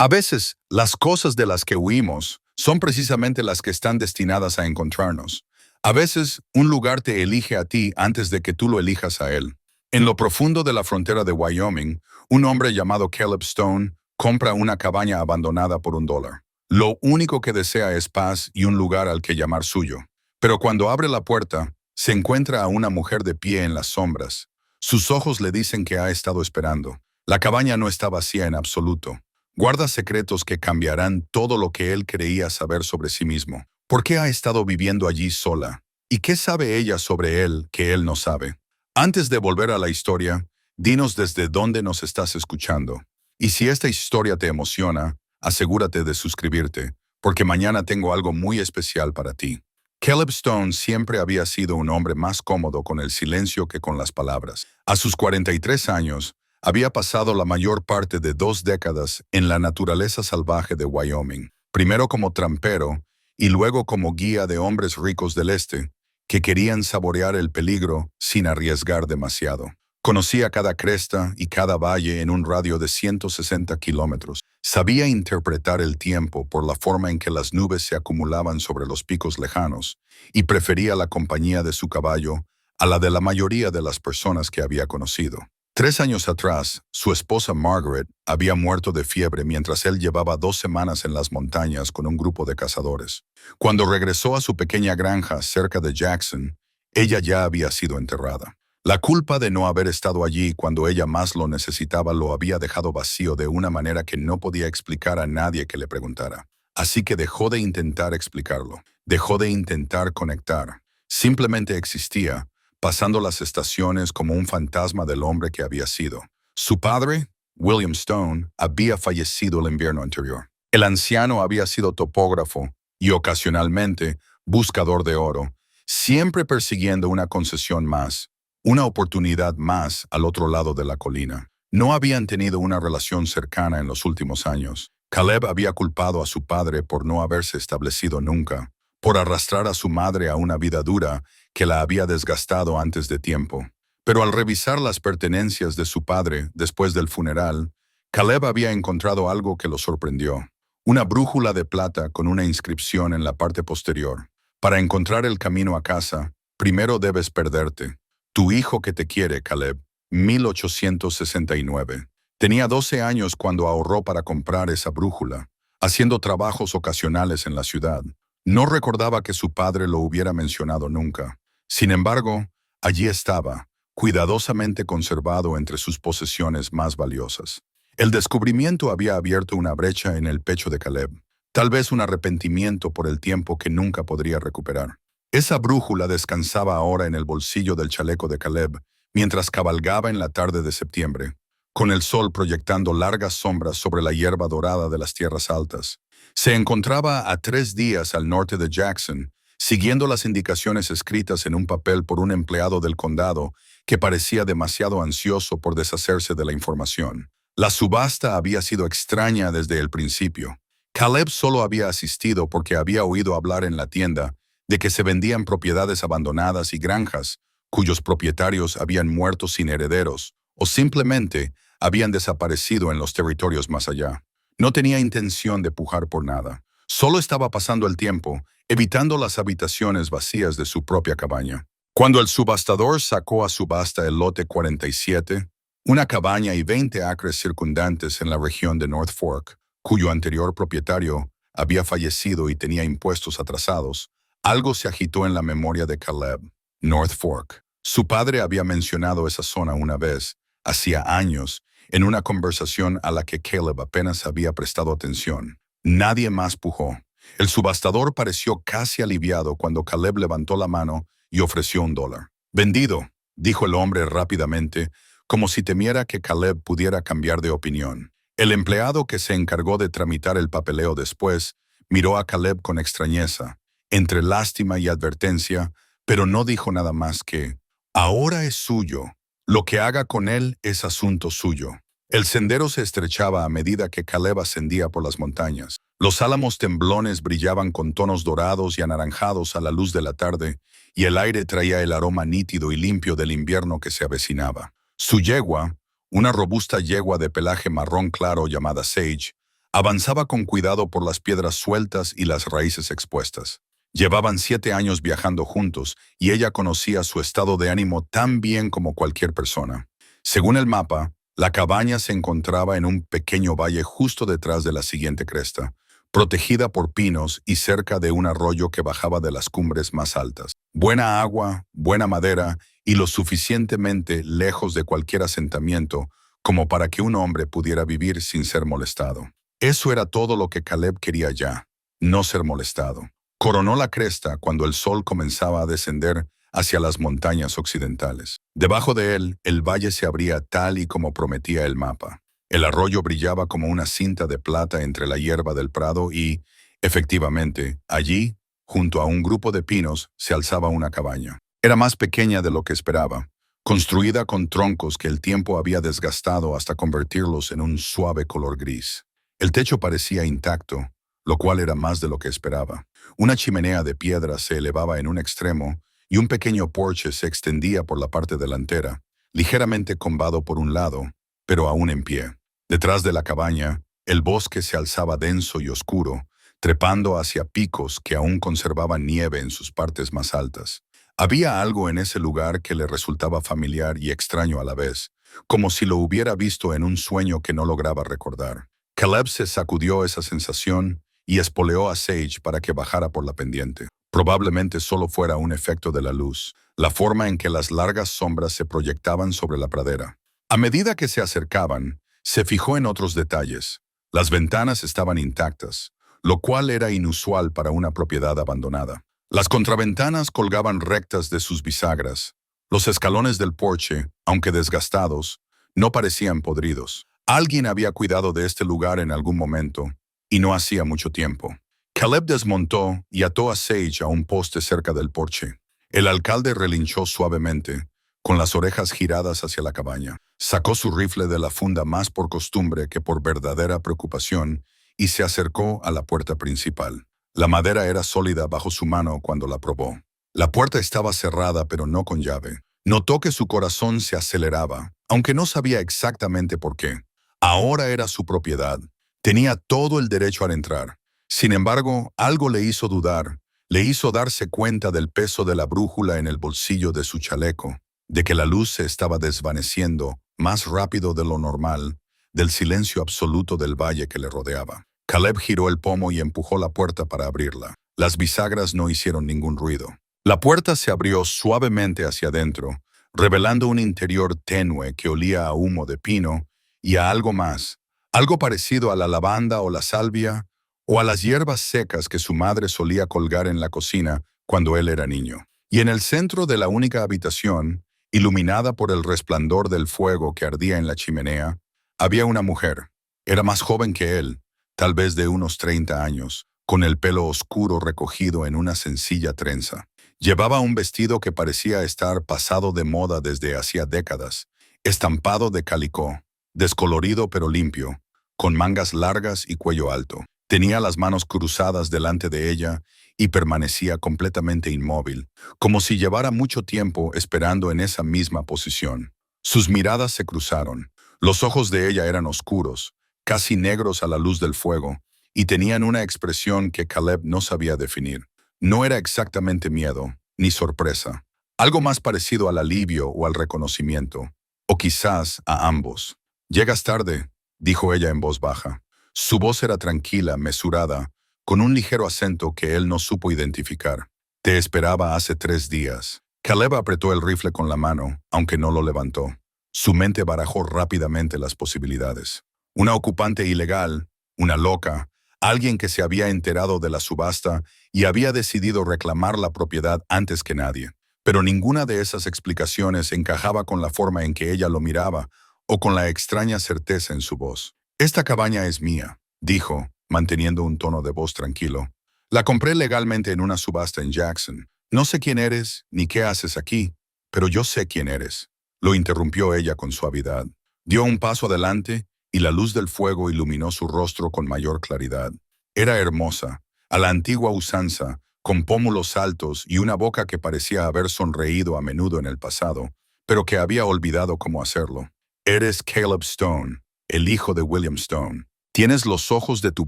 A veces, las cosas de las que huimos son precisamente las que están destinadas a encontrarnos. A veces, un lugar te elige a ti antes de que tú lo elijas a él. En lo profundo de la frontera de Wyoming, un hombre llamado Caleb Stone compra una cabaña abandonada por $1. Lo único que desea es paz y un lugar al que llamar suyo. Pero cuando abre la puerta, se encuentra a una mujer de pie en las sombras. Sus ojos le dicen que ha estado esperando. La cabaña no está vacía en absoluto. Guarda secretos que cambiarán todo lo que él creía saber sobre sí mismo. ¿Por qué ha estado viviendo allí sola? ¿Y qué sabe ella sobre él que él no sabe? Antes de volver a la historia, dinos desde dónde nos estás escuchando. Y si esta historia te emociona, asegúrate de suscribirte, porque mañana tengo algo muy especial para ti. Caleb Stone siempre había sido un hombre más cómodo con el silencio que con las palabras. A sus 43 años, había pasado la mayor parte de 2 décadas en la naturaleza salvaje de Wyoming, primero como trampero y luego como guía de hombres ricos del este, que querían saborear el peligro sin arriesgar demasiado. Conocía cada cresta y cada valle en un radio de 160 kilómetros. Sabía interpretar el tiempo por la forma en que las nubes se acumulaban sobre los picos lejanos y prefería la compañía de su caballo a la de la mayoría de las personas que había conocido. 3 años atrás, su esposa Margaret había muerto de fiebre mientras él llevaba 2 semanas en las montañas con un grupo de cazadores. Cuando regresó a su pequeña granja cerca de Jackson, ella ya había sido enterrada. La culpa de no haber estado allí cuando ella más lo necesitaba lo había dejado vacío de una manera que no podía explicar a nadie que le preguntara. Así que dejó de intentar explicarlo, dejó de intentar conectar. Simplemente existía, pasando las estaciones como un fantasma del hombre que había sido. Su padre, William Stone, había fallecido el invierno anterior. El anciano había sido topógrafo y ocasionalmente buscador de oro, siempre persiguiendo una concesión más, una oportunidad más al otro lado de la colina. No habían tenido una relación cercana en los últimos años. Caleb había culpado a su padre por no haberse establecido nunca, por arrastrar a su madre a una vida dura que la había desgastado antes de tiempo. Pero al revisar las pertenencias de su padre después del funeral, Caleb había encontrado algo que lo sorprendió. Una brújula de plata con una inscripción en la parte posterior. Para encontrar el camino a casa, primero debes perderte. Tu hijo que te quiere, Caleb, 1869. Tenía 12 años cuando ahorró para comprar esa brújula, haciendo trabajos ocasionales en la ciudad. No recordaba que su padre lo hubiera mencionado nunca. Sin embargo, allí estaba, cuidadosamente conservado entre sus posesiones más valiosas. El descubrimiento había abierto una brecha en el pecho de Caleb, tal vez un arrepentimiento por el tiempo que nunca podría recuperar. Esa brújula descansaba ahora en el bolsillo del chaleco de Caleb, mientras cabalgaba en la tarde de septiembre, con el sol proyectando largas sombras sobre la hierba dorada de las tierras altas. Se encontraba a 3 días al norte de Jackson, siguiendo las indicaciones escritas en un papel por un empleado del condado que parecía demasiado ansioso por deshacerse de la información. La subasta había sido extraña desde el principio. Caleb solo había asistido porque había oído hablar en la tienda de que se vendían propiedades abandonadas y granjas cuyos propietarios habían muerto sin herederos o simplemente habían desaparecido en los territorios más allá. No tenía intención de pujar por nada. Solo estaba pasando el tiempo, evitando las habitaciones vacías de su propia cabaña. Cuando el subastador sacó a subasta el lote 47, una cabaña y 20 acres circundantes en la región de North Fork, cuyo anterior propietario había fallecido y tenía impuestos atrasados, algo se agitó en la memoria de Caleb. North Fork. Su padre había mencionado esa zona una vez, hacía años, en una conversación a la que Caleb apenas había prestado atención. Nadie más pujó. El subastador pareció casi aliviado cuando Caleb levantó la mano y ofreció $1. «Vendido», dijo el hombre rápidamente, como si temiera que Caleb pudiera cambiar de opinión. El empleado que se encargó de tramitar el papeleo después miró a Caleb con extrañeza, entre lástima y advertencia, pero no dijo nada más que, «Ahora es suyo. Lo que haga con él es asunto suyo». El sendero se estrechaba a medida que Caleb ascendía por las montañas. Los álamos temblones brillaban con tonos dorados y anaranjados a la luz de la tarde, y el aire traía el aroma nítido y limpio del invierno que se avecinaba. Su yegua, una robusta yegua de pelaje marrón claro llamada Sage, Avanzaba con cuidado por las piedras sueltas y las raíces expuestas. Llevaban 7 años viajando juntos y ella conocía su estado de ánimo tan bien como cualquier persona. Según el mapa, la cabaña se encontraba en un pequeño valle justo detrás de la siguiente cresta, protegida por pinos y cerca de un arroyo que bajaba de las cumbres más altas. Buena agua, buena madera y lo suficientemente lejos de cualquier asentamiento como para que un hombre pudiera vivir sin ser molestado. Eso era todo lo que Caleb quería ya, no ser molestado. Coronó la cresta cuando el sol comenzaba a descender hacia las montañas occidentales. Debajo de él, el valle se abría tal y como prometía el mapa. El arroyo brillaba como una cinta de plata entre la hierba del prado y, efectivamente, allí, junto a un grupo de pinos, se alzaba una cabaña. Era más pequeña de lo que esperaba, construida con troncos que el tiempo había desgastado hasta convertirlos en un suave color gris. El techo parecía intacto, lo cual era más de lo que esperaba. Una chimenea de piedra se elevaba en un extremo y un pequeño porche se extendía por la parte delantera, ligeramente combado por un lado, pero aún en pie. Detrás de la cabaña, el bosque se alzaba denso y oscuro, trepando hacia picos que aún conservaban nieve en sus partes más altas. Había algo en ese lugar que le resultaba familiar y extraño a la vez, como si lo hubiera visto en un sueño que no lograba recordar. Caleb se sacudió esa sensación y espoleó a Sage para que bajara por la pendiente. Probablemente solo fuera un efecto de la luz, la forma en que las largas sombras se proyectaban sobre la pradera. A medida que se acercaban, se fijó en otros detalles. Las ventanas estaban intactas, lo cual era inusual para una propiedad abandonada. Las contraventanas colgaban rectas de sus bisagras. Los escalones del porche, aunque desgastados, no parecían podridos. Alguien había cuidado de este lugar en algún momento, y no hacía mucho tiempo. Caleb desmontó y ató a Sage a un poste cerca del porche. El alcalde relinchó suavemente, con las orejas giradas hacia la cabaña. Sacó su rifle de la funda más por costumbre que por verdadera preocupación y se acercó a la puerta principal. La madera era sólida bajo su mano cuando la probó. La puerta estaba cerrada pero no con llave. Notó que su corazón se aceleraba, aunque no sabía exactamente por qué. Ahora era su propiedad. Tenía todo el derecho a entrar. Sin embargo, algo le hizo dudar. Le hizo darse cuenta del peso de la brújula en el bolsillo de su chaleco, de que la luz se estaba desvaneciendo más rápido de lo normal, del silencio absoluto del valle que le rodeaba. Caleb giró el pomo y empujó la puerta para abrirla. Las bisagras no hicieron ningún ruido. La puerta se abrió suavemente hacia adentro, revelando un interior tenue que olía a humo de pino y a algo más, algo parecido a la lavanda o la salvia o a las hierbas secas que su madre solía colgar en la cocina cuando él era niño. Y en el centro de la única habitación, iluminada por el resplandor del fuego que ardía en la chimenea, había una mujer. Era más joven que él, tal vez de unos 30 años, con el pelo oscuro recogido en una sencilla trenza. Llevaba un vestido que parecía estar pasado de moda desde hacía décadas, estampado de calicó, descolorido pero limpio, con mangas largas y cuello alto. Tenía las manos cruzadas delante de ella y permanecía completamente inmóvil, como si llevara mucho tiempo esperando en esa misma posición. Sus miradas se cruzaron. Los ojos de ella eran oscuros, casi negros a la luz del fuego, y tenían una expresión que Caleb no sabía definir. No era exactamente miedo, ni sorpresa. Algo más parecido al alivio o al reconocimiento, o quizás a ambos. «Llegas tarde», dijo ella en voz baja. Su voz era tranquila, mesurada, con un ligero acento que él no supo identificar. «Te esperaba hace 3 días». Caleb apretó el rifle con la mano, aunque no lo levantó. Su mente barajó rápidamente las posibilidades. Una ocupante ilegal, una loca, alguien que se había enterado de la subasta y había decidido reclamar la propiedad antes que nadie. Pero ninguna de esas explicaciones encajaba con la forma en que ella lo miraba o con la extraña certeza en su voz. «Esta cabaña es mía», dijo, manteniendo un tono de voz tranquilo. «La compré legalmente en una subasta en Jackson. No sé quién eres ni qué haces aquí, pero yo sé quién eres», lo interrumpió ella con suavidad. Dio un paso adelante y la luz del fuego iluminó su rostro con mayor claridad. Era hermosa, a la antigua usanza, con pómulos altos y una boca que parecía haber sonreído a menudo en el pasado, pero que había olvidado cómo hacerlo. «Eres Caleb Stone, el hijo de William Stone». Tienes los ojos de tu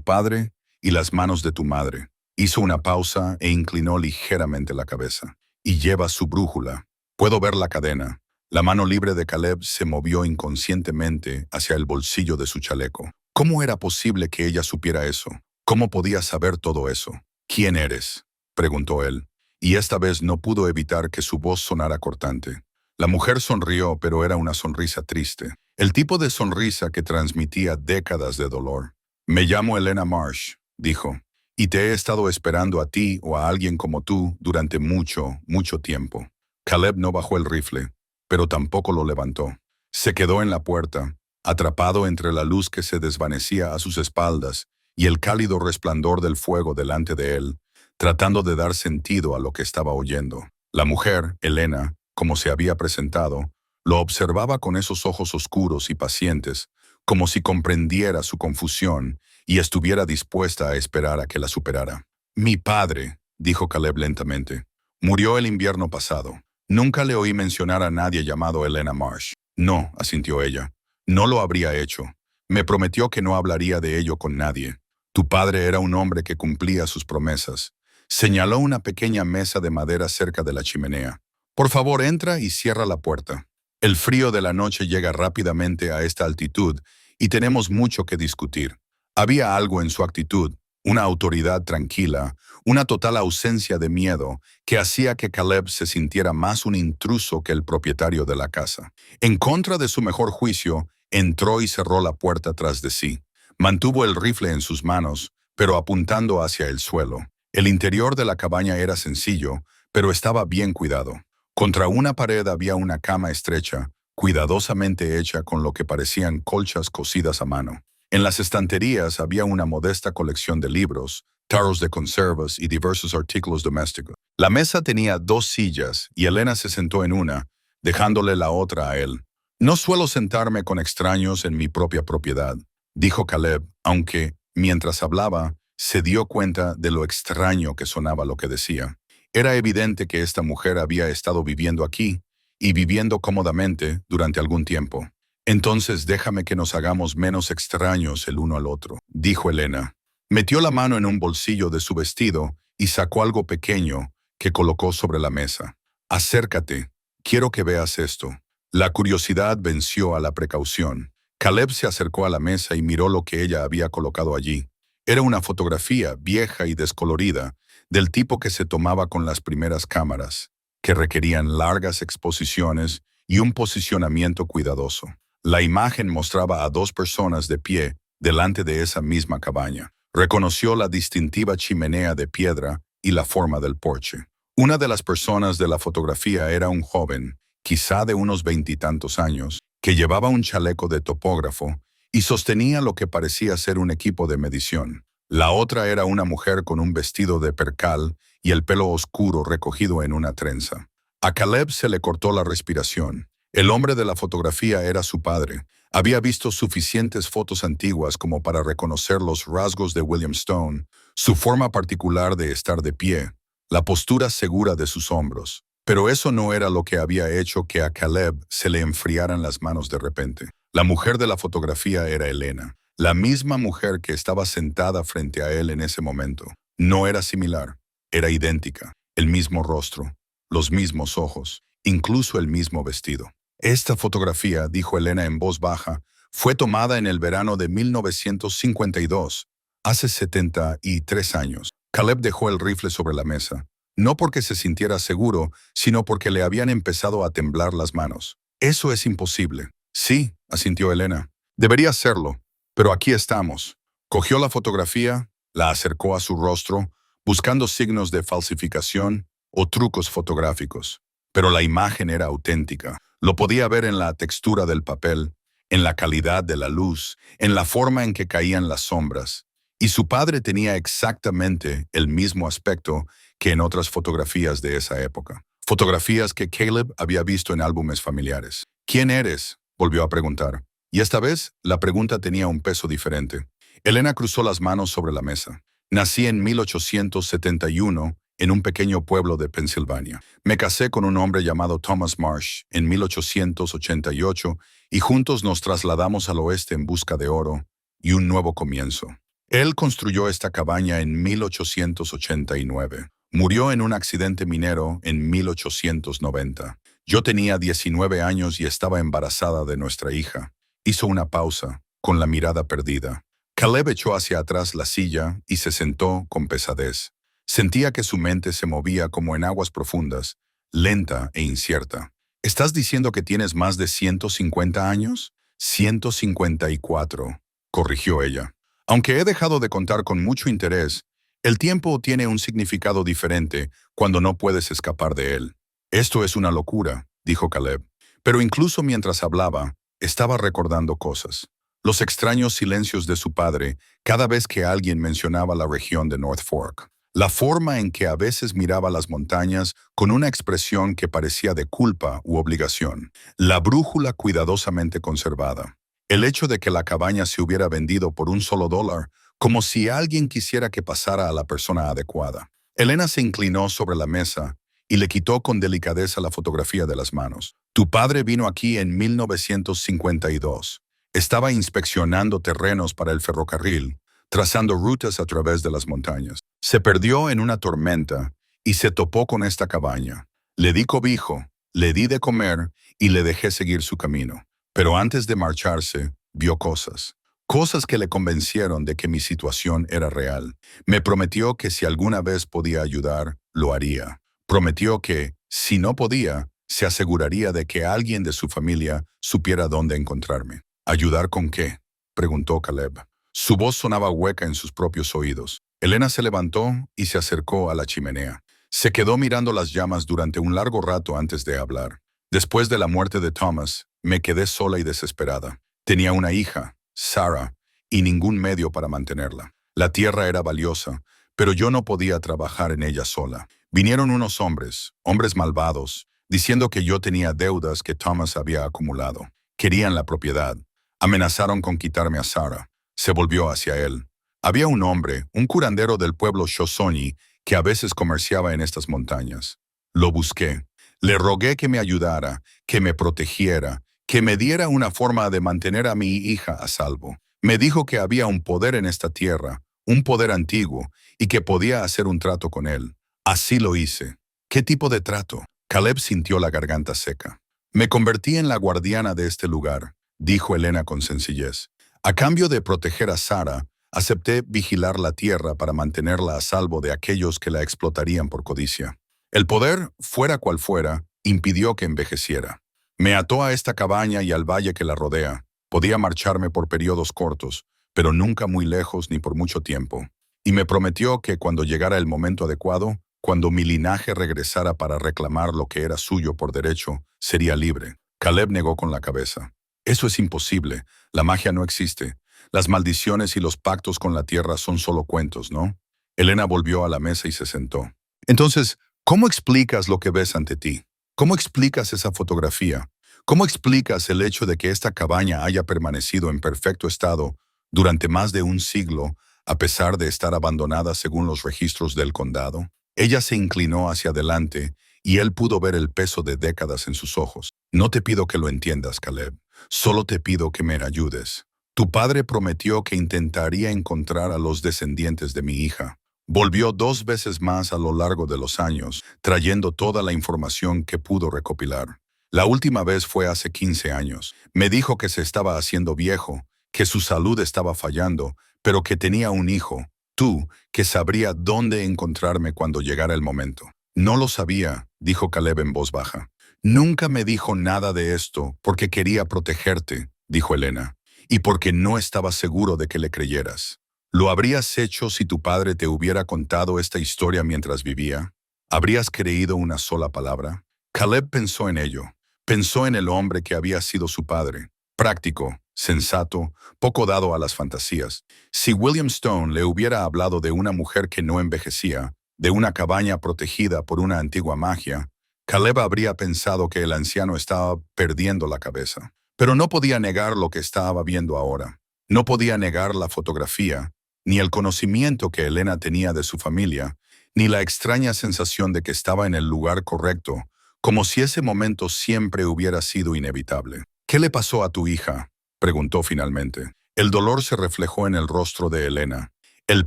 padre y las manos de tu madre. Hizo una pausa e inclinó ligeramente la cabeza. Y lleva su brújula. Puedo ver la cadena. La mano libre de Caleb se movió inconscientemente hacia el bolsillo de su chaleco. ¿Cómo era posible que ella supiera eso? ¿Cómo podía saber todo eso? ¿Quién eres?, preguntó él. Y esta vez no pudo evitar que su voz sonara cortante. La mujer sonrió, pero era una sonrisa triste. El tipo de sonrisa que transmitía décadas de dolor. Me llamo Elena Marsh, dijo, y te he estado esperando a ti o a alguien como tú durante mucho, mucho tiempo. Caleb no bajó el rifle, pero tampoco lo levantó. Se quedó en la puerta, atrapado entre la luz que se desvanecía a sus espaldas y el cálido resplandor del fuego delante de él, tratando de dar sentido a lo que estaba oyendo. La mujer, Elena, como se había presentado, lo observaba con esos ojos oscuros y pacientes, como si comprendiera su confusión y estuviera dispuesta a esperar a que la superara. Mi padre, dijo Caleb lentamente, murió el invierno pasado. Nunca le oí mencionar a nadie llamado Elena Marsh. No, asintió ella. No lo habría hecho. Me prometió que no hablaría de ello con nadie. Tu padre era un hombre que cumplía sus promesas. Señaló una pequeña mesa de madera cerca de la chimenea. Por favor, entra y cierra la puerta. El frío de la noche llega rápidamente a esta altitud y tenemos mucho que discutir. Había algo en su actitud, una autoridad tranquila, una total ausencia de miedo que hacía que Caleb se sintiera más un intruso que el propietario de la casa. En contra de su mejor juicio, entró y cerró la puerta tras de sí. Mantuvo el rifle en sus manos, pero apuntando hacia el suelo. El interior de la cabaña era sencillo, pero estaba bien cuidado. Contra una pared había una cama estrecha, cuidadosamente hecha con lo que parecían colchas cosidas a mano. En las estanterías había una modesta colección de libros, tarros de conservas y diversos artículos domésticos. La mesa tenía 2 sillas y Elena se sentó en una, dejándole la otra a él. No suelo sentarme con extraños en mi propia propiedad, dijo Caleb, aunque, mientras hablaba, se dio cuenta de lo extraño que sonaba lo que decía. Era evidente que esta mujer había estado viviendo aquí y viviendo cómodamente durante algún tiempo. Entonces déjame que nos hagamos menos extraños el uno al otro, dijo Elena. Metió la mano en un bolsillo de su vestido y sacó algo pequeño que colocó sobre la mesa. Acércate, quiero que veas esto. La curiosidad venció a la precaución. Caleb se acercó a la mesa y miró lo que ella había colocado allí. Era una fotografía vieja y descolorida, del tipo que se tomaba con las primeras cámaras, que requerían largas exposiciones y un posicionamiento cuidadoso. La imagen mostraba a 2 personas de pie delante de esa misma cabaña. Reconoció la distintiva chimenea de piedra y la forma del porche. Una de las personas de la fotografía era un joven, quizá de unos 20 y tantos años, que llevaba un chaleco de topógrafo y sostenía lo que parecía ser un equipo de medición. La otra era una mujer con un vestido de percal y el pelo oscuro recogido en una trenza. A Caleb se le cortó la respiración. El hombre de la fotografía era su padre. Había visto suficientes fotos antiguas como para reconocer los rasgos de William Stone, su forma particular de estar de pie, la postura segura de sus hombros. Pero eso no era lo que había hecho que a Caleb se le enfriaran las manos de repente. La mujer de la fotografía era Elena, la misma mujer que estaba sentada frente a él en ese momento. No era similar, era idéntica, el mismo rostro, los mismos ojos, incluso el mismo vestido. Esta fotografía, dijo Elena en voz baja, fue tomada en el verano de 1952, hace 73 años. Caleb dejó el rifle sobre la mesa, no porque se sintiera seguro, sino porque le habían empezado a temblar las manos. Eso es imposible. Sí, asintió Elena. Debería serlo, pero aquí estamos. Cogió la fotografía, la acercó a su rostro, buscando signos de falsificación o trucos fotográficos. Pero la imagen era auténtica. Lo podía ver en la textura del papel, en la calidad de la luz, en la forma en que caían las sombras. Y su padre tenía exactamente el mismo aspecto que en otras fotografías de esa época. Fotografías que Caleb había visto en álbumes familiares. ¿Quién eres?, volvió a preguntar. Y esta vez, la pregunta tenía un peso diferente. Elena cruzó las manos sobre la mesa. Nací en 1871 en un pequeño pueblo de Pensilvania. Me casé con un hombre llamado Thomas Marsh en 1888 y juntos nos trasladamos al oeste en busca de oro y un nuevo comienzo. Él construyó esta cabaña en 1889. Murió en un accidente minero en 1890. Yo tenía 19 años y estaba embarazada de nuestra hija. Hizo una pausa, con la mirada perdida. Caleb echó hacia atrás la silla y se sentó con pesadez. Sentía que su mente se movía como en aguas profundas, lenta e incierta. ¿Estás diciendo que tienes más de 150 años? 154, corrigió ella. Aunque he dejado de contar con mucho interés, el tiempo tiene un significado diferente cuando no puedes escapar de él. Esto es una locura, dijo Caleb. Pero incluso mientras hablaba, estaba recordando cosas. Los extraños silencios de su padre cada vez que alguien mencionaba la región de North Fork. La forma en que a veces miraba las montañas con una expresión que parecía de culpa u obligación. La brújula cuidadosamente conservada. El hecho de que la cabaña se hubiera vendido por $1, como si alguien quisiera que pasara a la persona adecuada. Elena se inclinó sobre la mesa y le quitó con delicadeza la fotografía de las manos. Tu padre vino aquí en 1952. Estaba inspeccionando terrenos para el ferrocarril, trazando rutas a través de las montañas. Se perdió en una tormenta y se topó con esta cabaña. Le di cobijo, le di de comer y le dejé seguir su camino. Pero antes de marcharse, vio cosas. Cosas que le convencieron de que mi situación era real. Me prometió que si alguna vez podía ayudar, lo haría. Prometió que, si no podía, se aseguraría de que alguien de su familia supiera dónde encontrarme. ¿Ayudar con qué?, preguntó Caleb. Su voz sonaba hueca en sus propios oídos. Elena se levantó y se acercó a la chimenea. Se quedó mirando las llamas durante un largo rato antes de hablar. Después de la muerte de Thomas, me quedé sola y desesperada. Tenía una hija, Sarah, y ningún medio para mantenerla. La tierra era valiosa, pero yo no podía trabajar en ella sola. Vinieron unos hombres malvados, diciendo que yo tenía deudas que Thomas había acumulado. Querían la propiedad. Amenazaron con quitarme a Sarah. Se volvió hacia él. Había un hombre, un curandero del pueblo Shoshone, que a veces comerciaba en estas montañas. Lo busqué. Le rogué que me ayudara, que me protegiera, que me diera una forma de mantener a mi hija a salvo. Me dijo que había un poder en esta tierra, un poder antiguo, y que podía hacer un trato con él. Así lo hice. ¿Qué tipo de trato? Caleb sintió la garganta seca. Me convertí en la guardiana de este lugar, dijo Elena con sencillez. A cambio de proteger a Sarah, acepté vigilar la tierra para mantenerla a salvo de aquellos que la explotarían por codicia. El poder, fuera cual fuera, impidió que envejeciera. Me ató a esta cabaña y al valle que la rodea. Podía marcharme por periodos cortos, pero nunca muy lejos ni por mucho tiempo. Y me prometió que cuando llegara el momento adecuado, cuando mi linaje regresara para reclamar lo que era suyo por derecho, sería libre. Caleb negó con la cabeza. Eso es imposible. La magia no existe. Las maldiciones y los pactos con la tierra son solo cuentos, ¿no? Elena volvió a la mesa y se sentó. Entonces, ¿cómo explicas lo que ves ante ti? ¿Cómo explicas esa fotografía? ¿Cómo explicas el hecho de que esta cabaña haya permanecido en perfecto estado durante más de un siglo, a pesar de estar abandonada según los registros del condado? Ella se inclinó hacia adelante y él pudo ver el peso de décadas en sus ojos. No te pido que lo entiendas, Caleb. Solo te pido que me ayudes. Tu padre prometió que intentaría encontrar a los descendientes de mi hija. Volvió 2 veces más a lo largo de los años, trayendo toda la información que pudo recopilar. La última vez fue hace 15 años. Me dijo que se estaba haciendo viejo, que su salud estaba fallando, pero que tenía un hijo, tú, que sabría dónde encontrarme cuando llegara el momento. No lo sabía, dijo Caleb en voz baja. Nunca me dijo nada de esto porque quería protegerte, dijo Elena, y porque no estaba seguro de que le creyeras. ¿Lo habrías hecho si tu padre te hubiera contado esta historia mientras vivía? ¿Habrías creído una sola palabra? Caleb pensó en ello. Pensó en el hombre que había sido su padre. Práctico, sensato, poco dado a las fantasías. Si William Stone le hubiera hablado de una mujer que no envejecía, de una cabaña protegida por una antigua magia, Caleb habría pensado que el anciano estaba perdiendo la cabeza. Pero no podía negar lo que estaba viendo ahora. No podía negar la fotografía, ni el conocimiento que Elena tenía de su familia, ni la extraña sensación de que estaba en el lugar correcto, como si ese momento siempre hubiera sido inevitable. ¿Qué le pasó a tu hija?, preguntó finalmente. El dolor se reflejó en el rostro de Elena. El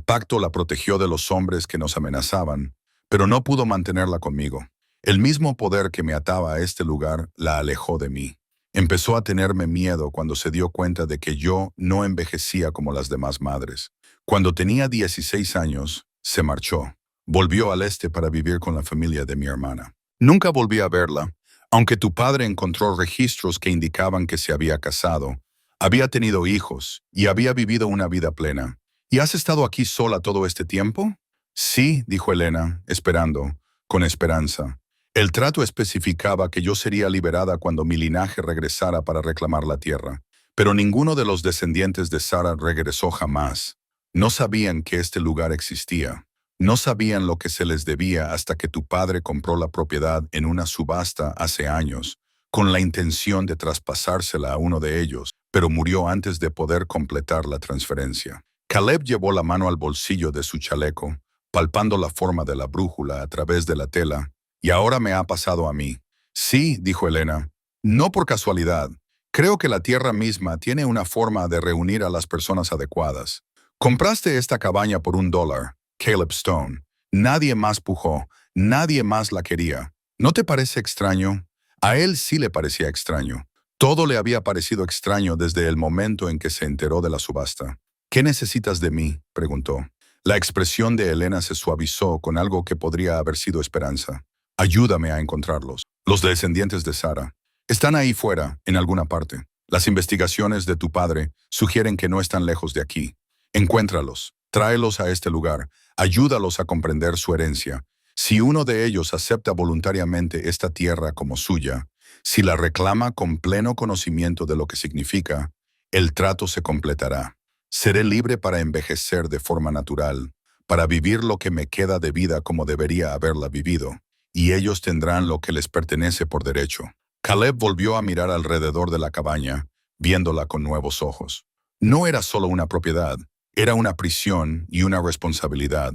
pacto la protegió de los hombres que nos amenazaban, pero no pudo mantenerla conmigo. El mismo poder que me ataba a este lugar la alejó de mí. Empezó a tenerme miedo cuando se dio cuenta de que yo no envejecía como las demás madres. Cuando tenía 16 años, se marchó. Volvió al este para vivir con la familia de mi hermana. Nunca volví a verla, aunque tu padre encontró registros que indicaban que se había casado, había tenido hijos y había vivido una vida plena. ¿Y has estado aquí sola todo este tiempo? Sí, dijo Elena, esperando, con esperanza. El trato especificaba que yo sería liberada cuando mi linaje regresara para reclamar la tierra, pero ninguno de los descendientes de Sara regresó jamás. No sabían que este lugar existía. No sabían lo que se les debía hasta que tu padre compró la propiedad en una subasta hace años, con la intención de traspasársela a uno de ellos, pero murió antes de poder completar la transferencia. Caleb llevó la mano al bolsillo de su chaleco, palpando la forma de la brújula a través de la tela. Y ahora me ha pasado a mí. Sí, dijo Elena, no por casualidad. Creo que la tierra misma tiene una forma de reunir a las personas adecuadas. Compraste esta cabaña por $1, Caleb Stone. Nadie más pujó, nadie más la quería. ¿No te parece extraño? A él sí le parecía extraño. Todo le había parecido extraño desde el momento en que se enteró de la subasta. ¿Qué necesitas de mí?, preguntó. La expresión de Elena se suavizó con algo que podría haber sido esperanza. Ayúdame a encontrarlos. Los descendientes de Sara. Están ahí fuera, en alguna parte. Las investigaciones de tu padre sugieren que no están lejos de aquí. Encuéntralos, tráelos a este lugar, ayúdalos a comprender su herencia. Si uno de ellos acepta voluntariamente esta tierra como suya, si la reclama con pleno conocimiento de lo que significa, el trato se completará. Seré libre para envejecer de forma natural, para vivir lo que me queda de vida como debería haberla vivido, y ellos tendrán lo que les pertenece por derecho. Caleb volvió a mirar alrededor de la cabaña, viéndola con nuevos ojos. No era solo una propiedad, era una prisión y una responsabilidad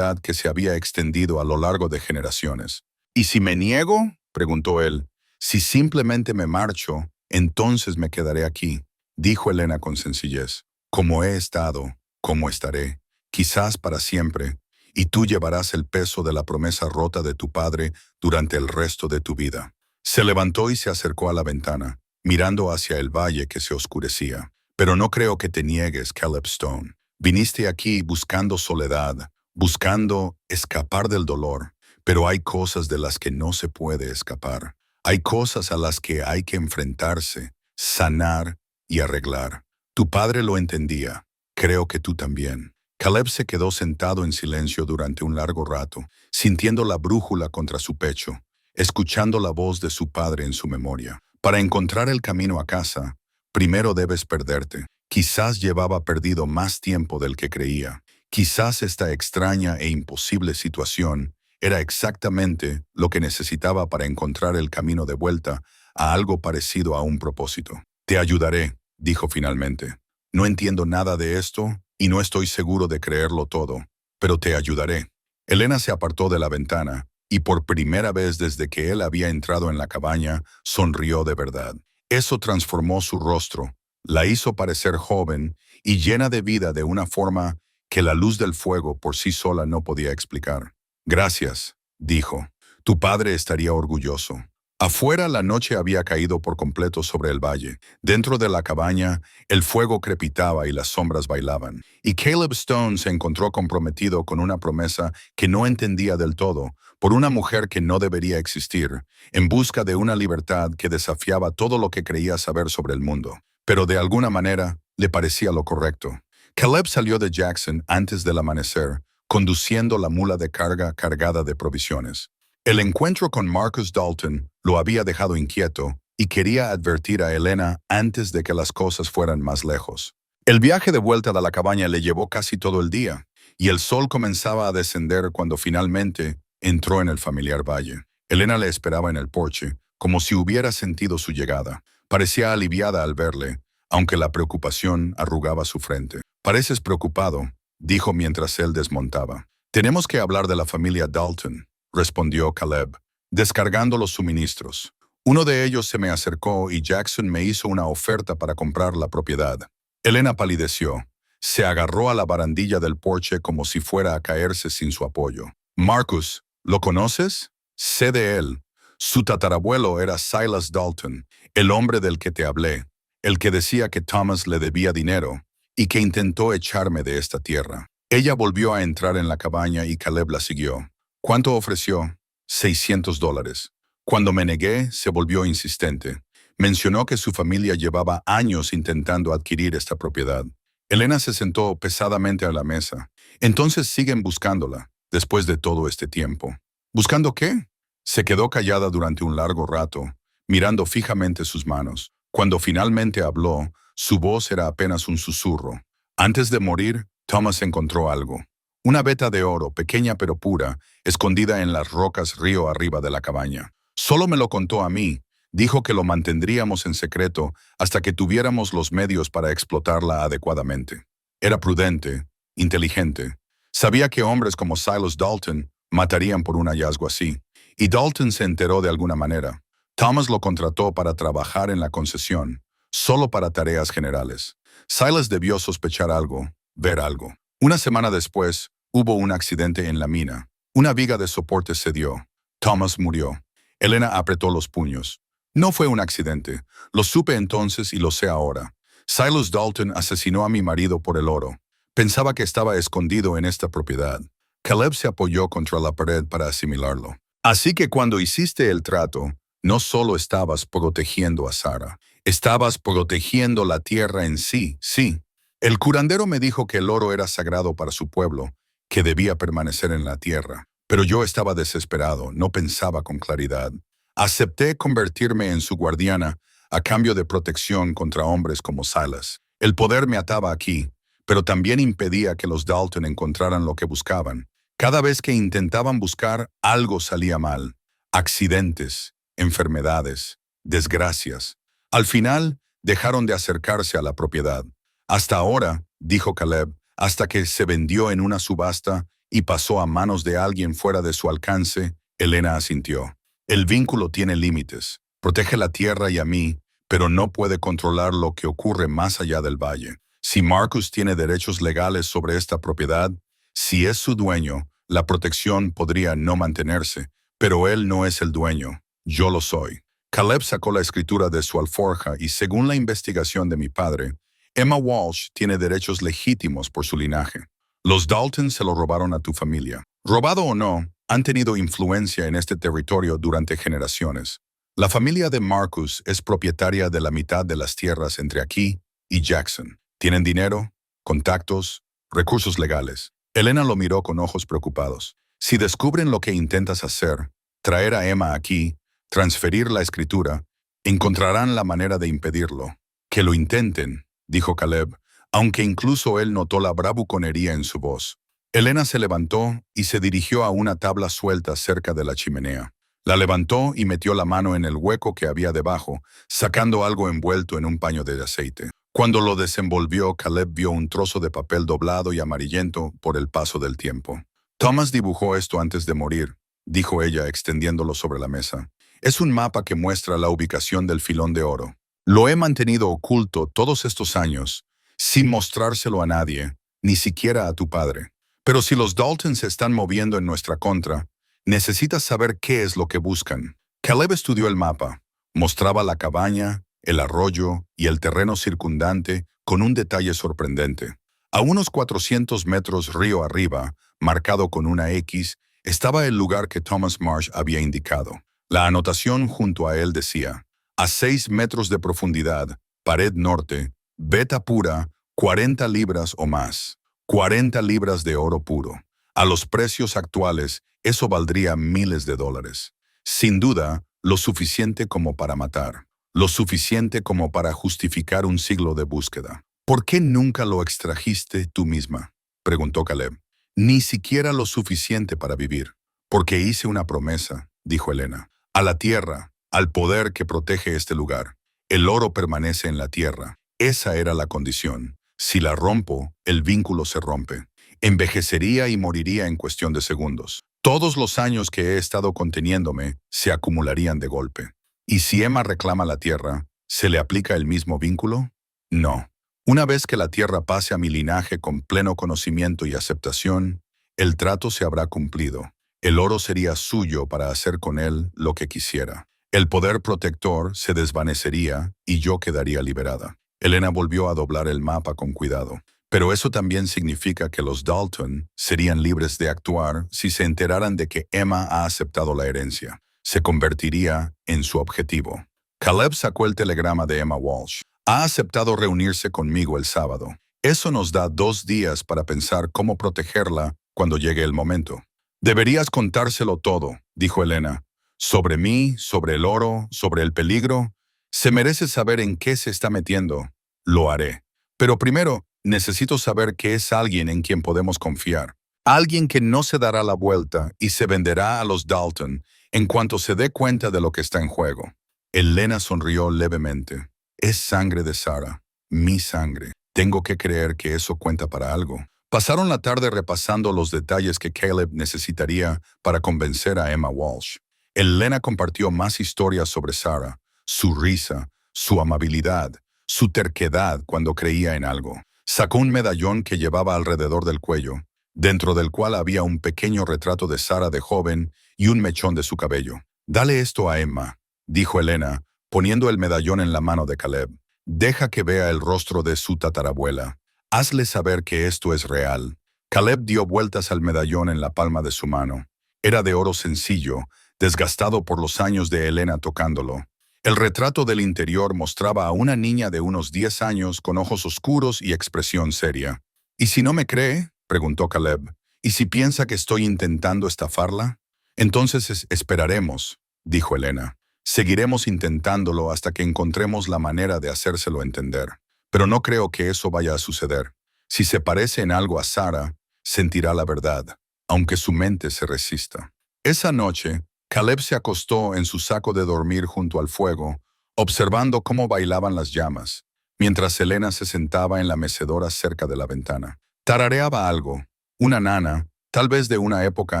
que se había extendido a lo largo de generaciones. ¿Y si me niego?, preguntó él. Si simplemente me marcho, entonces me quedaré aquí, dijo Elena con sencillez. Como he estado, como estaré, quizás para siempre, y tú llevarás el peso de la promesa rota de tu padre durante el resto de tu vida. Se levantó y se acercó a la ventana, mirando hacia el valle que se oscurecía. Pero no creo que te niegues, Caleb Stone. Viniste aquí buscando soledad, buscando escapar del dolor, pero hay cosas de las que no se puede escapar. Hay cosas a las que hay que enfrentarse, sanar y arreglar. Tu padre lo entendía. Creo que tú también. Caleb se quedó sentado en silencio durante un largo rato, sintiendo la brújula contra su pecho, escuchando la voz de su padre en su memoria. Para encontrar el camino a casa, primero debes perderte. Quizás llevaba perdido más tiempo del que creía. Quizás esta extraña e imposible situación era exactamente lo que necesitaba para encontrar el camino de vuelta a algo parecido a un propósito. Te ayudaré, dijo finalmente. No entiendo nada de esto y no estoy seguro de creerlo todo, pero te ayudaré. Elena se apartó de la ventana y por primera vez desde que él había entrado en la cabaña, sonrió de verdad. Eso transformó su rostro, la hizo parecer joven y llena de vida de una forma que la luz del fuego por sí sola no podía explicar. Gracias, dijo. Tu padre estaría orgulloso. Afuera la noche había caído por completo sobre el valle. Dentro de la cabaña, el fuego crepitaba y las sombras bailaban. Y Caleb Stone se encontró comprometido con una promesa que no entendía del todo, por una mujer que no debería existir, en busca de una libertad que desafiaba todo lo que creía saber sobre el mundo. Pero de alguna manera, le parecía lo correcto. Caleb salió de Jackson antes del amanecer, conduciendo la mula de carga cargada de provisiones. El encuentro con Marcus Dalton lo había dejado inquieto y quería advertir a Elena antes de que las cosas fueran más lejos. El viaje de vuelta a la cabaña le llevó casi todo el día, y el sol comenzaba a descender cuando finalmente entró en el familiar valle. Elena le esperaba en el porche, como si hubiera sentido su llegada. Parecía aliviada al verle, aunque la preocupación arrugaba su frente. «Pareces preocupado», dijo mientras él desmontaba. «Tenemos que hablar de la familia Dalton», respondió Caleb, descargando los suministros. Uno de ellos se me acercó y Jackson me hizo una oferta para comprar la propiedad. Elena palideció. Se agarró a la barandilla del porche como si fuera a caerse sin su apoyo. Marcus, ¿lo conoces? Sé de él. Su tatarabuelo era Silas Dalton, el hombre del que te hablé, el que decía que Thomas le debía dinero y que intentó echarme de esta tierra. Ella volvió a entrar en la cabaña y Caleb la siguió. ¿Cuánto ofreció? $600. Cuando me negué, se volvió insistente. Mencionó que su familia llevaba años intentando adquirir esta propiedad. Elena se sentó pesadamente a la mesa. Entonces siguen buscándola, después de todo este tiempo. ¿Buscando qué? Se quedó callada durante un largo rato, mirando fijamente sus manos. Cuando finalmente habló, su voz era apenas un susurro. Antes de morir, Thomas encontró algo. Una veta de oro, pequeña pero pura, escondida en las rocas río arriba de la cabaña. Solo me lo contó a mí. Dijo que lo mantendríamos en secreto hasta que tuviéramos los medios para explotarla adecuadamente. Era prudente, inteligente. Sabía que hombres como Silas Dalton matarían por un hallazgo así. Y Dalton se enteró de alguna manera. Thomas lo contrató para trabajar en la concesión, solo para tareas generales. Silas debió sospechar algo, ver algo. Una semana después, hubo un accidente en la mina. Una viga de soporte cedió. Thomas murió. Elena apretó los puños. No fue un accidente. Lo supe entonces y lo sé ahora. Silas Dalton asesinó a mi marido por el oro. Pensaba que estaba escondido en esta propiedad. Caleb se apoyó contra la pared para asimilarlo. Así que cuando hiciste el trato, no solo estabas protegiendo a Sara, estabas protegiendo la tierra en sí, sí. El curandero me dijo que el oro era sagrado para su pueblo, que debía permanecer en la tierra. Pero yo estaba desesperado, no pensaba con claridad. Acepté convertirme en su guardiana a cambio de protección contra hombres como Silas. El poder me ataba aquí, pero también impedía que los Dalton encontraran lo que buscaban. Cada vez que intentaban buscar, algo salía mal. Accidentes, enfermedades, desgracias. Al final, dejaron de acercarse a la propiedad. Hasta ahora, dijo Caleb, hasta que se vendió en una subasta y pasó a manos de alguien fuera de su alcance, Elena asintió. El vínculo tiene límites. Protege la tierra y a mí, pero no puede controlar lo que ocurre más allá del valle. Si Marcus tiene derechos legales sobre esta propiedad, si es su dueño, la protección podría no mantenerse, pero él no es el dueño. Yo lo soy. Caleb sacó la escritura de su alforja y según la investigación de mi padre, Emma Walsh tiene derechos legítimos por su linaje. Los Dalton se lo robaron a tu familia. Robado o no, han tenido influencia en este territorio durante generaciones. La familia de Marcus es propietaria de la mitad de las tierras entre aquí y Jackson. Tienen dinero, contactos, recursos legales. Elena lo miró con ojos preocupados. Si descubren lo que intentas hacer, traer a Emma aquí, transferir la escritura, encontrarán la manera de impedirlo. Que lo intenten, dijo Caleb, aunque incluso él notó la bravuconería en su voz. Elena se levantó y se dirigió a una tabla suelta cerca de la chimenea. La levantó y metió la mano en el hueco que había debajo, sacando algo envuelto en un paño de aceite. Cuando lo desenvolvió, Caleb vio un trozo de papel doblado y amarillento por el paso del tiempo. Thomas dibujó esto antes de morir, dijo ella extendiéndolo sobre la mesa. Es un mapa que muestra la ubicación del filón de oro. Lo he mantenido oculto todos estos años, sin mostrárselo a nadie, ni siquiera a tu padre. Pero si los Dalton se están moviendo en nuestra contra, necesitas saber qué es lo que buscan. Caleb estudió el mapa. Mostraba la cabaña, el arroyo y el terreno circundante con un detalle sorprendente. A unos 400 metros río arriba, marcado con una X, estaba el lugar que Thomas Marsh había indicado. La anotación junto a él decía, a 6 metros de profundidad, pared norte, veta pura, 40 libras o más. 40 libras de oro puro. A los precios actuales, eso valdría miles de dólares. Sin duda, lo suficiente como para matar. Lo suficiente como para justificar un siglo de búsqueda. ¿Por qué nunca lo extrajiste tú misma?, preguntó Caleb. Ni siquiera lo suficiente para vivir. Porque hice una promesa, dijo Elena. A la tierra, al poder que protege este lugar. El oro permanece en la tierra. Esa era la condición. Si la rompo, el vínculo se rompe. Envejecería y moriría en cuestión de segundos. Todos los años que he estado conteniéndome se acumularían de golpe. ¿Y si Emma reclama la tierra, se le aplica el mismo vínculo? No. Una vez que la tierra pase a mi linaje con pleno conocimiento y aceptación, el trato se habrá cumplido. El oro sería suyo para hacer con él lo que quisiera. El poder protector se desvanecería y yo quedaría liberada. Elena volvió a doblar el mapa con cuidado. Pero eso también significa que los Dalton serían libres de actuar si se enteraran de que Emma ha aceptado la herencia. Se convertiría en su objetivo. Caleb sacó el telegrama de Emma Walsh. Ha aceptado reunirse conmigo el sábado. Eso nos da 2 días para pensar cómo protegerla cuando llegue el momento. Deberías contárselo todo, dijo Elena. Sobre mí, sobre el oro, sobre el peligro. Se merece saber en qué se está metiendo. Lo haré. Pero primero, necesito saber que es alguien en quien podemos confiar. Alguien que no se dará la vuelta y se venderá a los Dalton en cuanto se dé cuenta de lo que está en juego. Elena sonrió levemente. Es sangre de Sarah, mi sangre. Tengo que creer que eso cuenta para algo. Pasaron la tarde repasando los detalles que Caleb necesitaría para convencer a Emma Walsh. Elena compartió más historias sobre Sarah, su risa, su amabilidad, su terquedad cuando creía en algo. Sacó un medallón que llevaba alrededor del cuello, dentro del cual había un pequeño retrato de Sarah de joven y un mechón de su cabello. «Dale esto a Emma», dijo Elena, poniendo el medallón en la mano de Caleb. «Deja que vea el rostro de su tatarabuela. Hazle saber que esto es real». Caleb dio vueltas al medallón en la palma de su mano. Era de oro sencillo, desgastado por los años de Elena tocándolo. El retrato del interior mostraba a una niña de unos 10 años con ojos oscuros y expresión seria. «¿Y si no me cree?», preguntó Caleb. «¿Y si piensa que estoy intentando estafarla?». «Entonces esperaremos», dijo Elena. «Seguiremos intentándolo hasta que encontremos la manera de hacérselo entender. Pero no creo que eso vaya a suceder. Si se parece en algo a Sarah, sentirá la verdad, aunque su mente se resista». Esa noche, Caleb se acostó en su saco de dormir junto al fuego, observando cómo bailaban las llamas, mientras Elena se sentaba en la mecedora cerca de la ventana. Tarareaba algo, una nana, tal vez de una época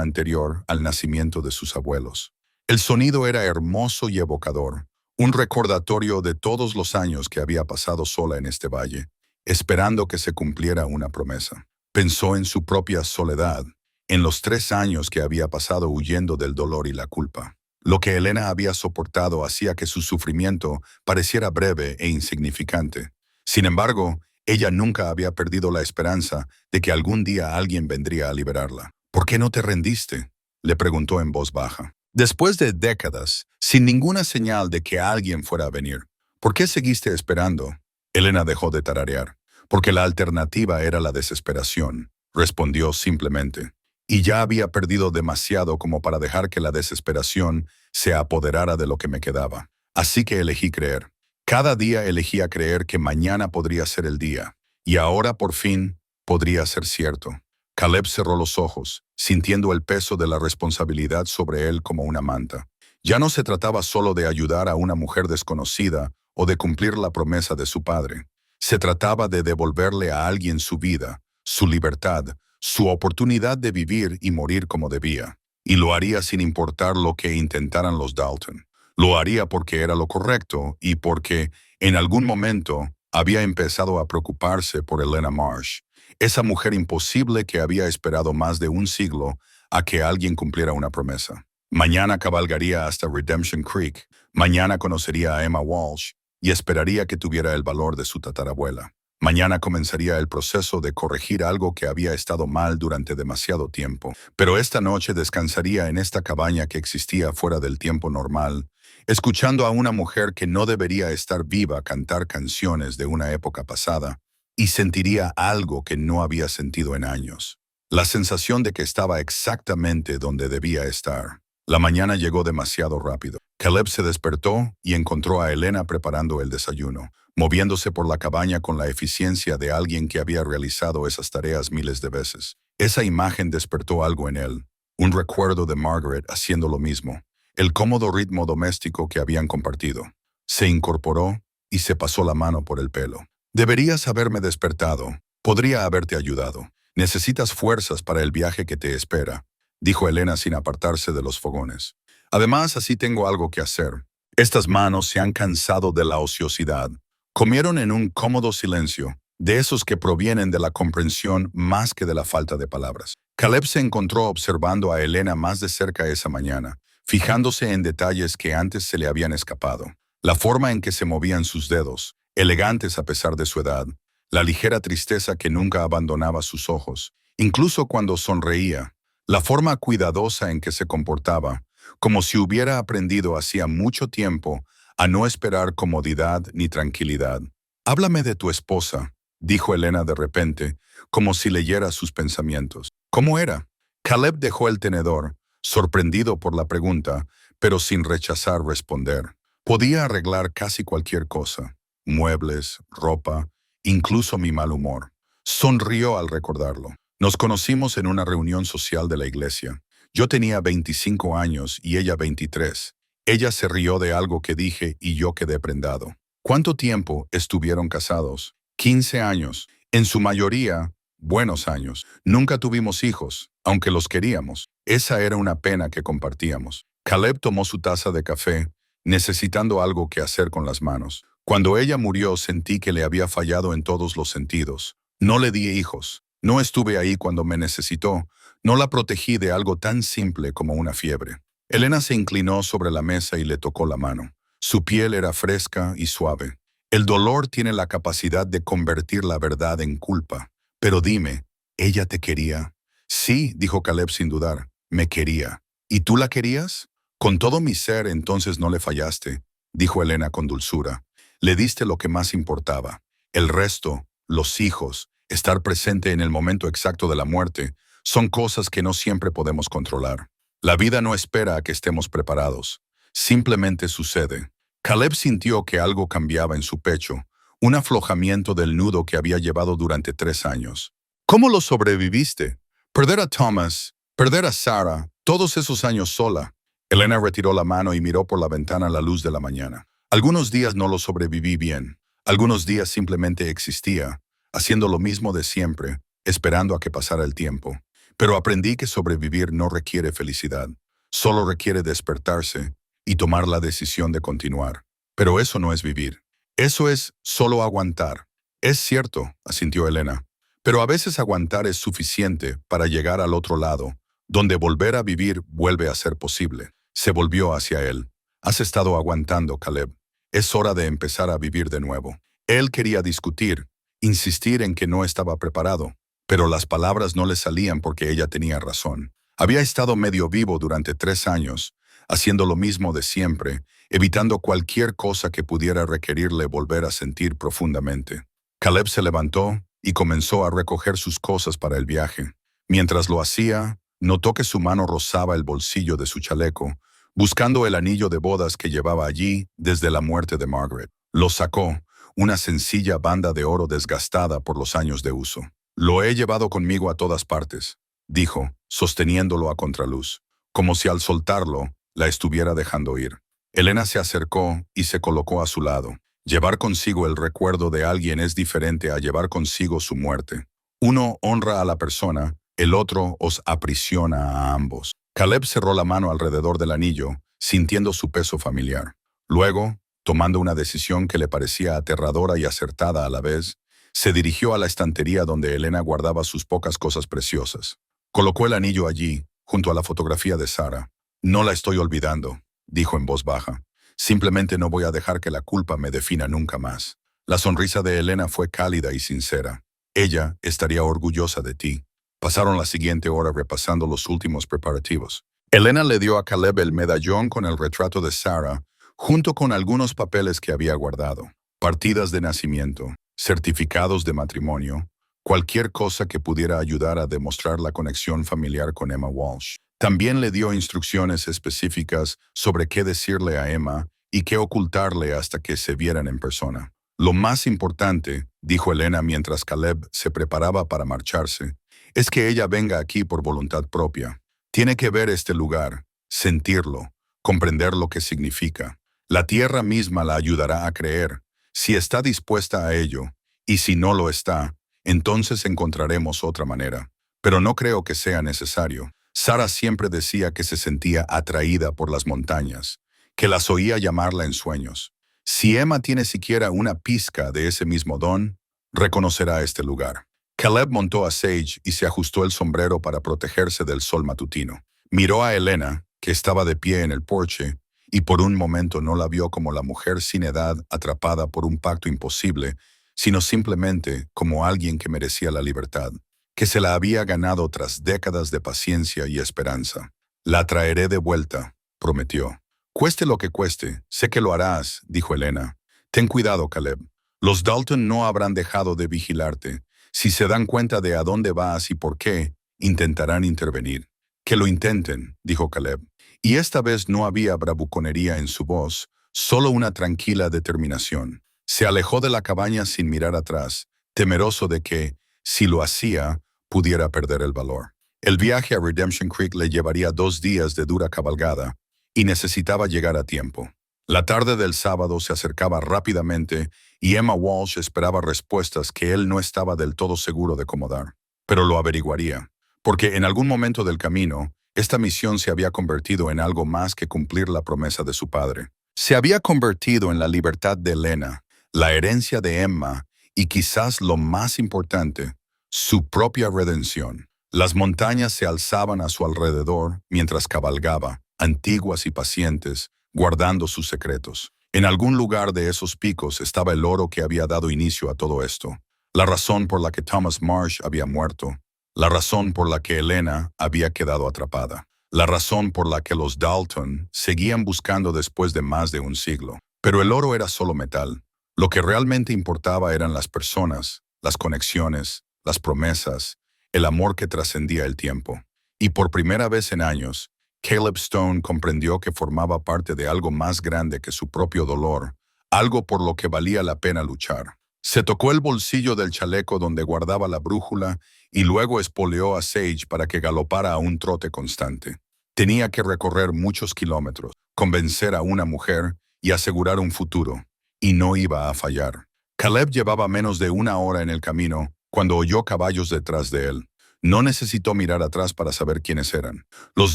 anterior al nacimiento de sus abuelos. El sonido era hermoso y evocador, un recordatorio de todos los años que había pasado sola en este valle, esperando que se cumpliera una promesa. Pensó en su propia soledad, en los 3 años que había pasado huyendo del dolor y la culpa. Lo que Elena había soportado hacía que su sufrimiento pareciera breve e insignificante. Sin embargo, ella nunca había perdido la esperanza de que algún día alguien vendría a liberarla. «¿Por qué no te rendiste?», le preguntó en voz baja. «Después de décadas, sin ninguna señal de que alguien fuera a venir, ¿por qué seguiste esperando?». Elena dejó de tararear. «Porque la alternativa era la desesperación», respondió simplemente. «Y ya había perdido demasiado como para dejar que la desesperación se apoderara de lo que me quedaba. Así que elegí creer. Cada día elegía creer que mañana podría ser el día. Y ahora, por fin, podría ser cierto». Caleb cerró los ojos, sintiendo el peso de la responsabilidad sobre él como una manta. Ya no se trataba solo de ayudar a una mujer desconocida o de cumplir la promesa de su padre. Se trataba de devolverle a alguien su vida, su libertad, su oportunidad de vivir y morir como debía. Y lo haría sin importar lo que intentaran los Dalton. Lo haría porque era lo correcto y porque, en algún momento, había empezado a preocuparse por Elena Marsh, esa mujer imposible que había esperado más de un siglo a que alguien cumpliera una promesa. Mañana cabalgaría hasta Redemption Creek, mañana conocería a Emma Walsh y esperaría que tuviera el valor de su tatarabuela. Mañana comenzaría el proceso de corregir algo que había estado mal durante demasiado tiempo. Pero esta noche descansaría en esta cabaña que existía fuera del tiempo normal, escuchando a una mujer que no debería estar viva cantar canciones de una época pasada, y sentiría algo que no había sentido en años. La sensación de que estaba exactamente donde debía estar. La mañana llegó demasiado rápido. Caleb se despertó y encontró a Elena preparando el desayuno, moviéndose por la cabaña con la eficiencia de alguien que había realizado esas tareas miles de veces. Esa imagen despertó algo en él, un recuerdo de Margaret haciendo lo mismo, el cómodo ritmo doméstico que habían compartido. Se incorporó y se pasó la mano por el pelo. «Deberías haberme despertado. Podría haberte ayudado. Necesitas fuerzas para el viaje que te espera», dijo Elena sin apartarse de los fogones. «Además, así tengo algo que hacer. Estas manos se han cansado de la ociosidad. Comieron en un cómodo silencio, de esos que provienen de la comprensión más que de la falta de palabras. Caleb se encontró observando a Elena más de cerca esa mañana, fijándose en detalles que antes se le habían escapado. La forma en que se movían sus dedos, elegantes a pesar de su edad, la ligera tristeza que nunca abandonaba sus ojos, incluso cuando sonreía, la forma cuidadosa en que se comportaba, como si hubiera aprendido hacía mucho tiempo a no esperar comodidad ni tranquilidad. «Háblame de tu esposa», dijo Elena de repente, como si leyera sus pensamientos. «¿Cómo era?» Caleb dejó el tenedor, sorprendido por la pregunta, pero sin rechazar responder. Podía arreglar casi cualquier cosa: muebles, ropa, incluso mi mal humor. Sonrió al recordarlo. Nos conocimos en una reunión social de la iglesia. Yo tenía 25 años y ella 23. Ella se rió de algo que dije y yo quedé prendado. ¿Cuánto tiempo estuvieron casados? 15 años. En su mayoría, buenos años. Nunca tuvimos hijos, aunque los queríamos. Esa era una pena que compartíamos. Caleb tomó su taza de café, necesitando algo que hacer con las manos. Cuando ella murió sentí que le había fallado en todos los sentidos. No le di hijos. No estuve ahí cuando me necesitó. No la protegí de algo tan simple como una fiebre. Elena se inclinó sobre la mesa y le tocó la mano. Su piel era fresca y suave. El dolor tiene la capacidad de convertir la verdad en culpa. Pero dime, ¿ella te quería? Sí, dijo Caleb sin dudar, me quería. ¿Y tú la querías? Con todo mi ser, entonces no le fallaste, dijo Elena con dulzura. Le diste lo que más importaba. El resto, los hijos, estar presente en el momento exacto de la muerte, son cosas que no siempre podemos controlar. La vida no espera a que estemos preparados. Simplemente sucede. Caleb sintió que algo cambiaba en su pecho, un aflojamiento del nudo que había llevado durante 3 años. ¿Cómo lo sobreviviste? Perder a Thomas, perder a Sarah, todos esos años sola. Elena retiró la mano y miró por la ventana la luz de la mañana. Algunos días no lo sobreviví bien. Algunos días simplemente existía, haciendo lo mismo de siempre, esperando a que pasara el tiempo. Pero aprendí que sobrevivir no requiere felicidad. Solo requiere despertarse y tomar la decisión de continuar. Pero eso no es vivir. Eso es solo aguantar. Es cierto, asintió Elena. Pero a veces aguantar es suficiente para llegar al otro lado, donde volver a vivir vuelve a ser posible. Se volvió hacia él. Has estado aguantando, Caleb. Es hora de empezar a vivir de nuevo. Él quería discutir, insistir en que no estaba preparado, pero las palabras no le salían porque ella tenía razón. Había estado medio vivo durante 3 años, haciendo lo mismo de siempre, evitando cualquier cosa que pudiera requerirle volver a sentir profundamente. Caleb se levantó y comenzó a recoger sus cosas para el viaje. Mientras lo hacía, notó que su mano rozaba el bolsillo de su chaleco, buscando el anillo de bodas que llevaba allí desde la muerte de Margaret. Lo sacó, una sencilla banda de oro desgastada por los años de uso. «Lo he llevado conmigo a todas partes», dijo, sosteniéndolo a contraluz, como si al soltarlo la estuviera dejando ir. Elena se acercó y se colocó a su lado. Llevar consigo el recuerdo de alguien es diferente a llevar consigo su muerte. Uno honra a la persona, el otro os aprisiona a ambos. Caleb cerró la mano alrededor del anillo, sintiendo su peso familiar. Luego, tomando una decisión que le parecía aterradora y acertada a la vez, se dirigió a la estantería donde Elena guardaba sus pocas cosas preciosas. Colocó el anillo allí, junto a la fotografía de Sarah. «No la estoy olvidando», dijo en voz baja. «Simplemente no voy a dejar que la culpa me defina nunca más». La sonrisa de Elena fue cálida y sincera. Ella estaría orgullosa de ti. Pasaron la siguiente hora repasando los últimos preparativos. Elena le dio a Caleb el medallón con el retrato de Sarah, junto con algunos papeles que había guardado. Partidas de nacimiento, certificados de matrimonio, cualquier cosa que pudiera ayudar a demostrar la conexión familiar con Emma Walsh. También le dio instrucciones específicas sobre qué decirle a Emma y qué ocultarle hasta que se vieran en persona. «Lo más importante», dijo Elena mientras Caleb se preparaba para marcharse, «es que ella venga aquí por voluntad propia. Tiene que ver este lugar, sentirlo, comprender lo que significa. La tierra misma la ayudará a creer, si está dispuesta a ello, y si no lo está, entonces encontraremos otra manera. Pero no creo que sea necesario». Sarah siempre decía que se sentía atraída por las montañas, que las oía llamarla en sueños. Si Emma tiene siquiera una pizca de ese mismo don, reconocerá este lugar. Caleb montó a Sage y se ajustó el sombrero para protegerse del sol matutino. Miró a Elena, que estaba de pie en el porche, y por un momento no la vio como la mujer sin edad atrapada por un pacto imposible, sino simplemente como alguien que merecía la libertad, que se la había ganado tras décadas de paciencia y esperanza. La traeré de vuelta, prometió. Cueste lo que cueste, sé que lo harás, dijo Elena. Ten cuidado, Caleb. Los Dalton no habrán dejado de vigilarte. Si se dan cuenta de a dónde vas y por qué, intentarán intervenir. Que lo intenten, dijo Caleb. Y esta vez no había bravuconería en su voz, solo una tranquila determinación. Se alejó de la cabaña sin mirar atrás, temeroso de que, si lo hacía, pudiera perder el valor. El viaje a Redemption Creek le llevaría 2 días de dura cabalgada, y necesitaba llegar a tiempo. La tarde del sábado se acercaba rápidamente y Emma Walsh esperaba respuestas que él no estaba del todo seguro de cómo dar. Pero lo averiguaría, porque en algún momento del camino, esta misión se había convertido en algo más que cumplir la promesa de su padre. Se había convertido en la libertad de Elena, la herencia de Emma y quizás lo más importante, su propia redención. Las montañas se alzaban a su alrededor mientras cabalgaba, antiguas y pacientes, guardando sus secretos. En algún lugar de esos picos estaba el oro que había dado inicio a todo esto, la razón por la que Thomas Marsh había muerto, la razón por la que Elena había quedado atrapada, la razón por la que los Dalton seguían buscando después de más de un siglo. Pero el oro era solo metal. Lo que realmente importaba eran las personas, las conexiones, las promesas, el amor que trascendía el tiempo. Y por primera vez en años, Caleb Stone comprendió que formaba parte de algo más grande que su propio dolor, algo por lo que valía la pena luchar. Se tocó el bolsillo del chaleco donde guardaba la brújula y luego espoleó a Sage para que galopara a un trote constante. Tenía que recorrer muchos kilómetros, convencer a una mujer y asegurar un futuro, y no iba a fallar. Caleb llevaba menos de 1 hora en el camino cuando oyó caballos detrás de él. No necesitó mirar atrás para saber quiénes eran. Los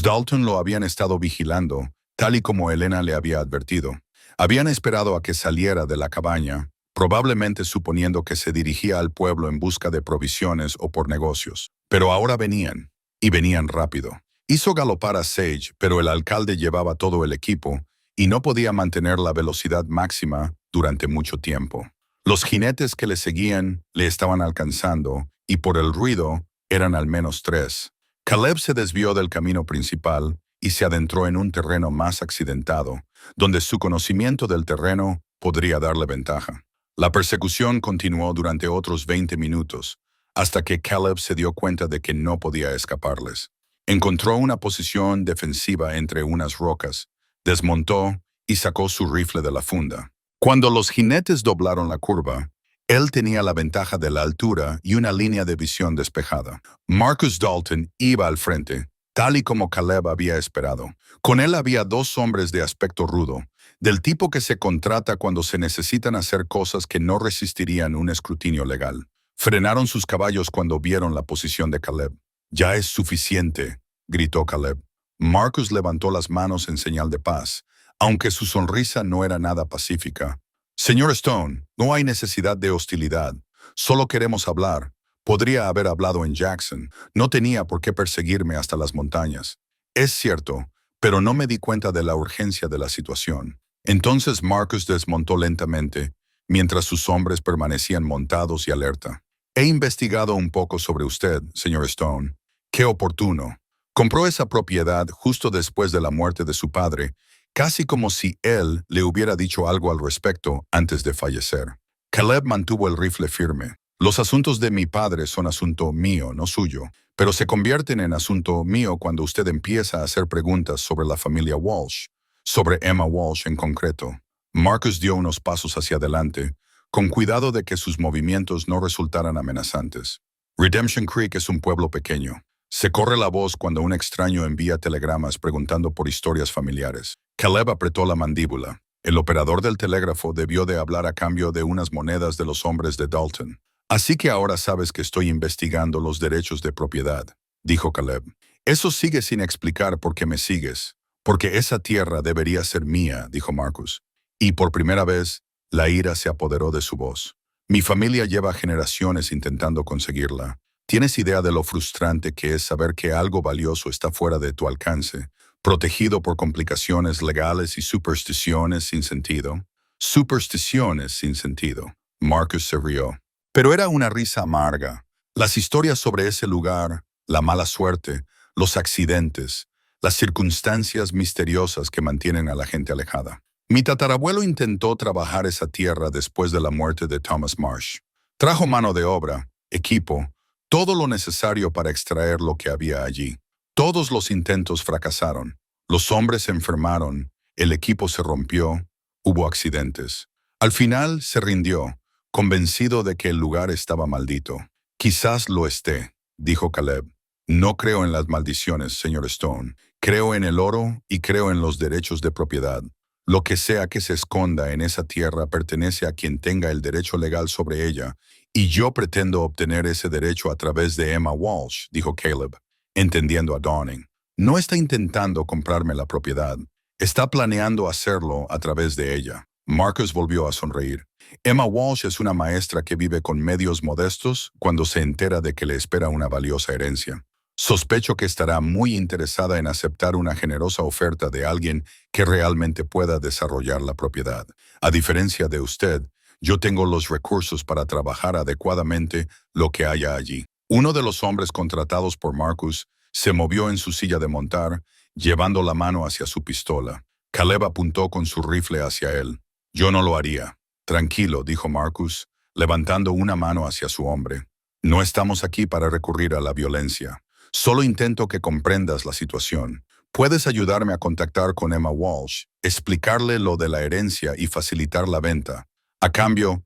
Dalton lo habían estado vigilando, tal y como Elena le había advertido. Habían esperado a que saliera de la cabaña, probablemente suponiendo que se dirigía al pueblo en busca de provisiones o por negocios. Pero ahora venían, y venían rápido. Hizo galopar a Sage, pero el alcalde llevaba todo el equipo y no podía mantener la velocidad máxima durante mucho tiempo. Los jinetes que le seguían le estaban alcanzando, y por el ruido, eran al menos 3. Caleb se desvió del camino principal y se adentró en un terreno más accidentado, donde su conocimiento del terreno podría darle ventaja. La persecución continuó durante otros 20 minutos, hasta que Caleb se dio cuenta de que no podía escaparles. Encontró una posición defensiva entre unas rocas, desmontó y sacó su rifle de la funda. Cuando los jinetes doblaron la curva, él tenía la ventaja de la altura y una línea de visión despejada. Marcus Dalton iba al frente, tal y como Caleb había esperado. Con él había 2 hombres de aspecto rudo, del tipo que se contrata cuando se necesitan hacer cosas que no resistirían un escrutinio legal. Frenaron sus caballos cuando vieron la posición de Caleb. «Ya es suficiente», gritó Caleb. Marcus levantó las manos en señal de paz, aunque su sonrisa no era nada pacífica. «Señor Stone, no hay necesidad de hostilidad. Solo queremos hablar. Podría haber hablado en Jackson. No tenía por qué perseguirme hasta las montañas. Es cierto, pero no me di cuenta de la urgencia de la situación». Entonces Marcus desmontó lentamente, mientras sus hombres permanecían montados y alerta. «He investigado un poco sobre usted, señor Stone. Qué oportuno. Compró esa propiedad justo después de la muerte de su padre, casi como si él le hubiera dicho algo al respecto antes de fallecer». Caleb mantuvo el rifle firme. «Los asuntos de mi padre son asunto mío, no suyo, pero se convierten en asunto mío cuando usted empieza a hacer preguntas sobre la familia Walsh, sobre Emma Walsh en concreto». Marcus dio unos pasos hacia adelante, con cuidado de que sus movimientos no resultaran amenazantes. Redemption Creek es un pueblo pequeño. Se corre la voz cuando un extraño envía telegramas preguntando por historias familiares. Caleb apretó la mandíbula. El operador del telégrafo debió de hablar a cambio de unas monedas de los hombres de Dalton. «Así que ahora sabes que estoy investigando los derechos de propiedad», dijo Caleb. «Eso sigue sin explicar por qué me sigues. Porque esa tierra debería ser mía, dijo Marcus. Y por primera vez, la ira se apoderó de su voz. Mi familia lleva generaciones intentando conseguirla. ¿Tienes idea de lo frustrante que es saber que algo valioso está fuera de tu alcance, protegido por complicaciones legales y supersticiones sin sentido? Supersticiones sin sentido. Marcus se rió. Pero era una risa amarga. Las historias sobre ese lugar, la mala suerte, los accidentes, las circunstancias misteriosas que mantienen a la gente alejada. Mi tatarabuelo intentó trabajar esa tierra después de la muerte de Thomas Marsh. Trajo mano de obra, equipo, todo lo necesario para extraer lo que había allí. Todos los intentos fracasaron. Los hombres se enfermaron, el equipo se rompió, hubo accidentes. Al final se rindió, convencido de que el lugar estaba maldito. Quizás lo esté, dijo Caleb. No creo en las maldiciones, señor Stone. Creo en el oro y creo en los derechos de propiedad. Lo que sea que se esconda en esa tierra pertenece a quien tenga el derecho legal sobre ella, y yo pretendo obtener ese derecho a través de Emma Walsh, dijo Caleb, entendiendo a Downing. No está intentando comprarme la propiedad, está planeando hacerlo a través de ella. Marcus volvió a sonreír. Emma Walsh es una maestra que vive con medios modestos cuando se entera de que le espera una valiosa herencia. Sospecho que estará muy interesada en aceptar una generosa oferta de alguien que realmente pueda desarrollar la propiedad. A diferencia de usted, yo tengo los recursos para trabajar adecuadamente lo que haya allí. Uno de los hombres contratados por Marcus se movió en su silla de montar, llevando la mano hacia su pistola. Caleb apuntó con su rifle hacia él. Yo no lo haría. Tranquilo, dijo Marcus, levantando una mano hacia su hombre. No estamos aquí para recurrir a la violencia. Solo intento que comprendas la situación. Puedes ayudarme a contactar con Emma Walsh, explicarle lo de la herencia y facilitar la venta. A cambio,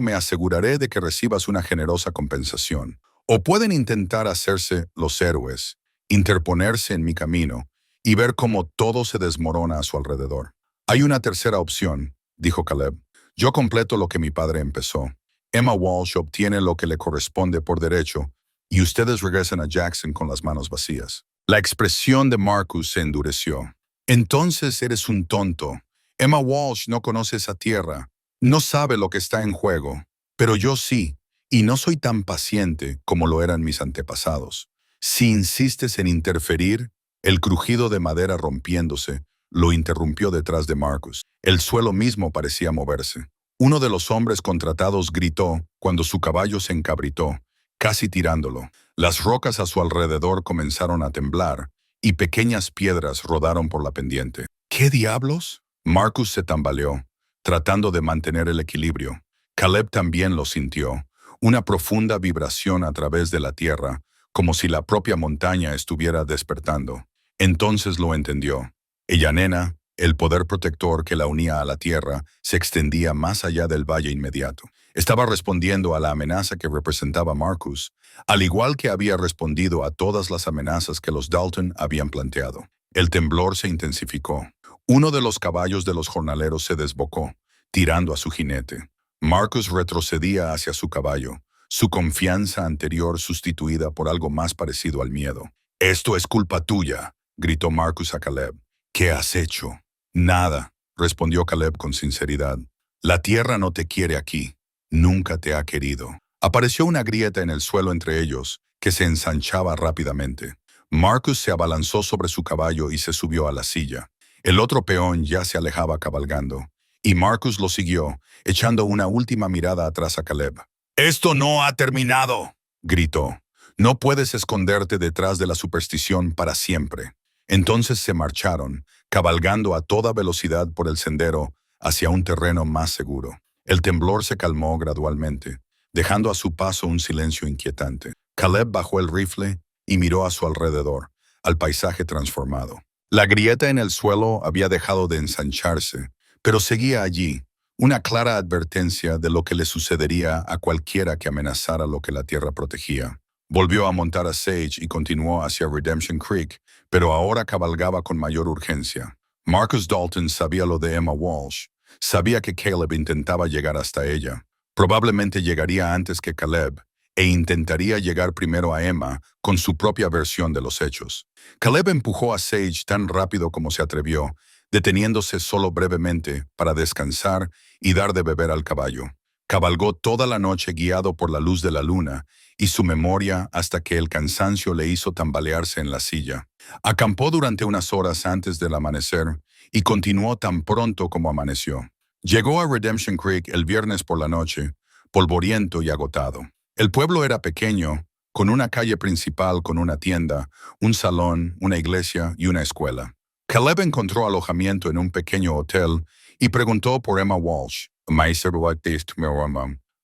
me aseguraré de que recibas una generosa compensación. O pueden intentar hacerse los héroes, interponerse en mi camino y ver cómo todo se desmorona a su alrededor. Hay una tercera opción, dijo Caleb. Yo completo lo que mi padre empezó. Emma Walsh obtiene lo que le corresponde por derecho y ustedes regresan a Jackson con las manos vacías. La expresión de Marcus se endureció. Entonces eres un tonto. Emma Walsh no conoce esa tierra, no sabe lo que está en juego, pero yo sí, y no soy tan paciente como lo eran mis antepasados. Si insistes en interferir, el crujido de madera rompiéndose lo interrumpió detrás de Marcus. El suelo mismo parecía moverse. Uno de los hombres contratados gritó cuando su caballo se encabritó, casi tirándolo. Las rocas a su alrededor comenzaron a temblar y pequeñas piedras rodaron por la pendiente. ¿Qué diablos? Marcus se tambaleó, tratando de mantener el equilibrio. Caleb también lo sintió, una profunda vibración a través de la tierra, como si la propia montaña estuviera despertando. Entonces lo entendió. Ella nena, el poder protector que la unía a la tierra se extendía más allá del valle inmediato. Estaba respondiendo a la amenaza que representaba Marcus, al igual que había respondido a todas las amenazas que los Dalton habían planteado. El temblor se intensificó. Uno de los caballos de los jornaleros se desbocó, tirando a su jinete. Marcus retrocedía hacia su caballo, su confianza anterior sustituida por algo más parecido al miedo. «Esto es culpa tuya», gritó Marcus a Caleb. «¿Qué has hecho?» «Nada», respondió Caleb con sinceridad. «La tierra no te quiere aquí. Nunca te ha querido». Apareció una grieta en el suelo entre ellos, que se ensanchaba rápidamente. Marcus se abalanzó sobre su caballo y se subió a la silla. El otro peón ya se alejaba cabalgando, y Marcus lo siguió, echando una última mirada atrás a Caleb. «¡Esto no ha terminado!», gritó. «No puedes esconderte detrás de la superstición para siempre». Entonces se marcharon, cabalgando a toda velocidad por el sendero hacia un terreno más seguro. El temblor se calmó gradualmente, dejando a su paso un silencio inquietante. Caleb bajó el rifle y miró a su alrededor, al paisaje transformado. La grieta en el suelo había dejado de ensancharse, pero seguía allí, una clara advertencia de lo que le sucedería a cualquiera que amenazara lo que la tierra protegía. Volvió a montar a Sage y continuó hacia Redemption Creek, pero ahora cabalgaba con mayor urgencia. Marcus Dalton sabía lo de Emma Walsh, sabía que Caleb intentaba llegar hasta ella. Probablemente llegaría antes que Caleb. e intentaría llegar primero a Emma con su propia versión de los hechos. Caleb empujó a Sage tan rápido como se atrevió, deteniéndose solo brevemente para descansar y dar de beber al caballo. Cabalgó toda la noche guiado por la luz de la luna y su memoria hasta que el cansancio le hizo tambalearse en la silla. Acampó durante unas horas antes del amanecer y continuó tan pronto como amaneció. Llegó a Redemption Creek el viernes por la noche, polvoriento y agotado. El pueblo era pequeño, con una calle principal con una tienda, un salón, una iglesia y una escuela. Caleb encontró alojamiento en un pequeño hotel y preguntó por Emma Walsh,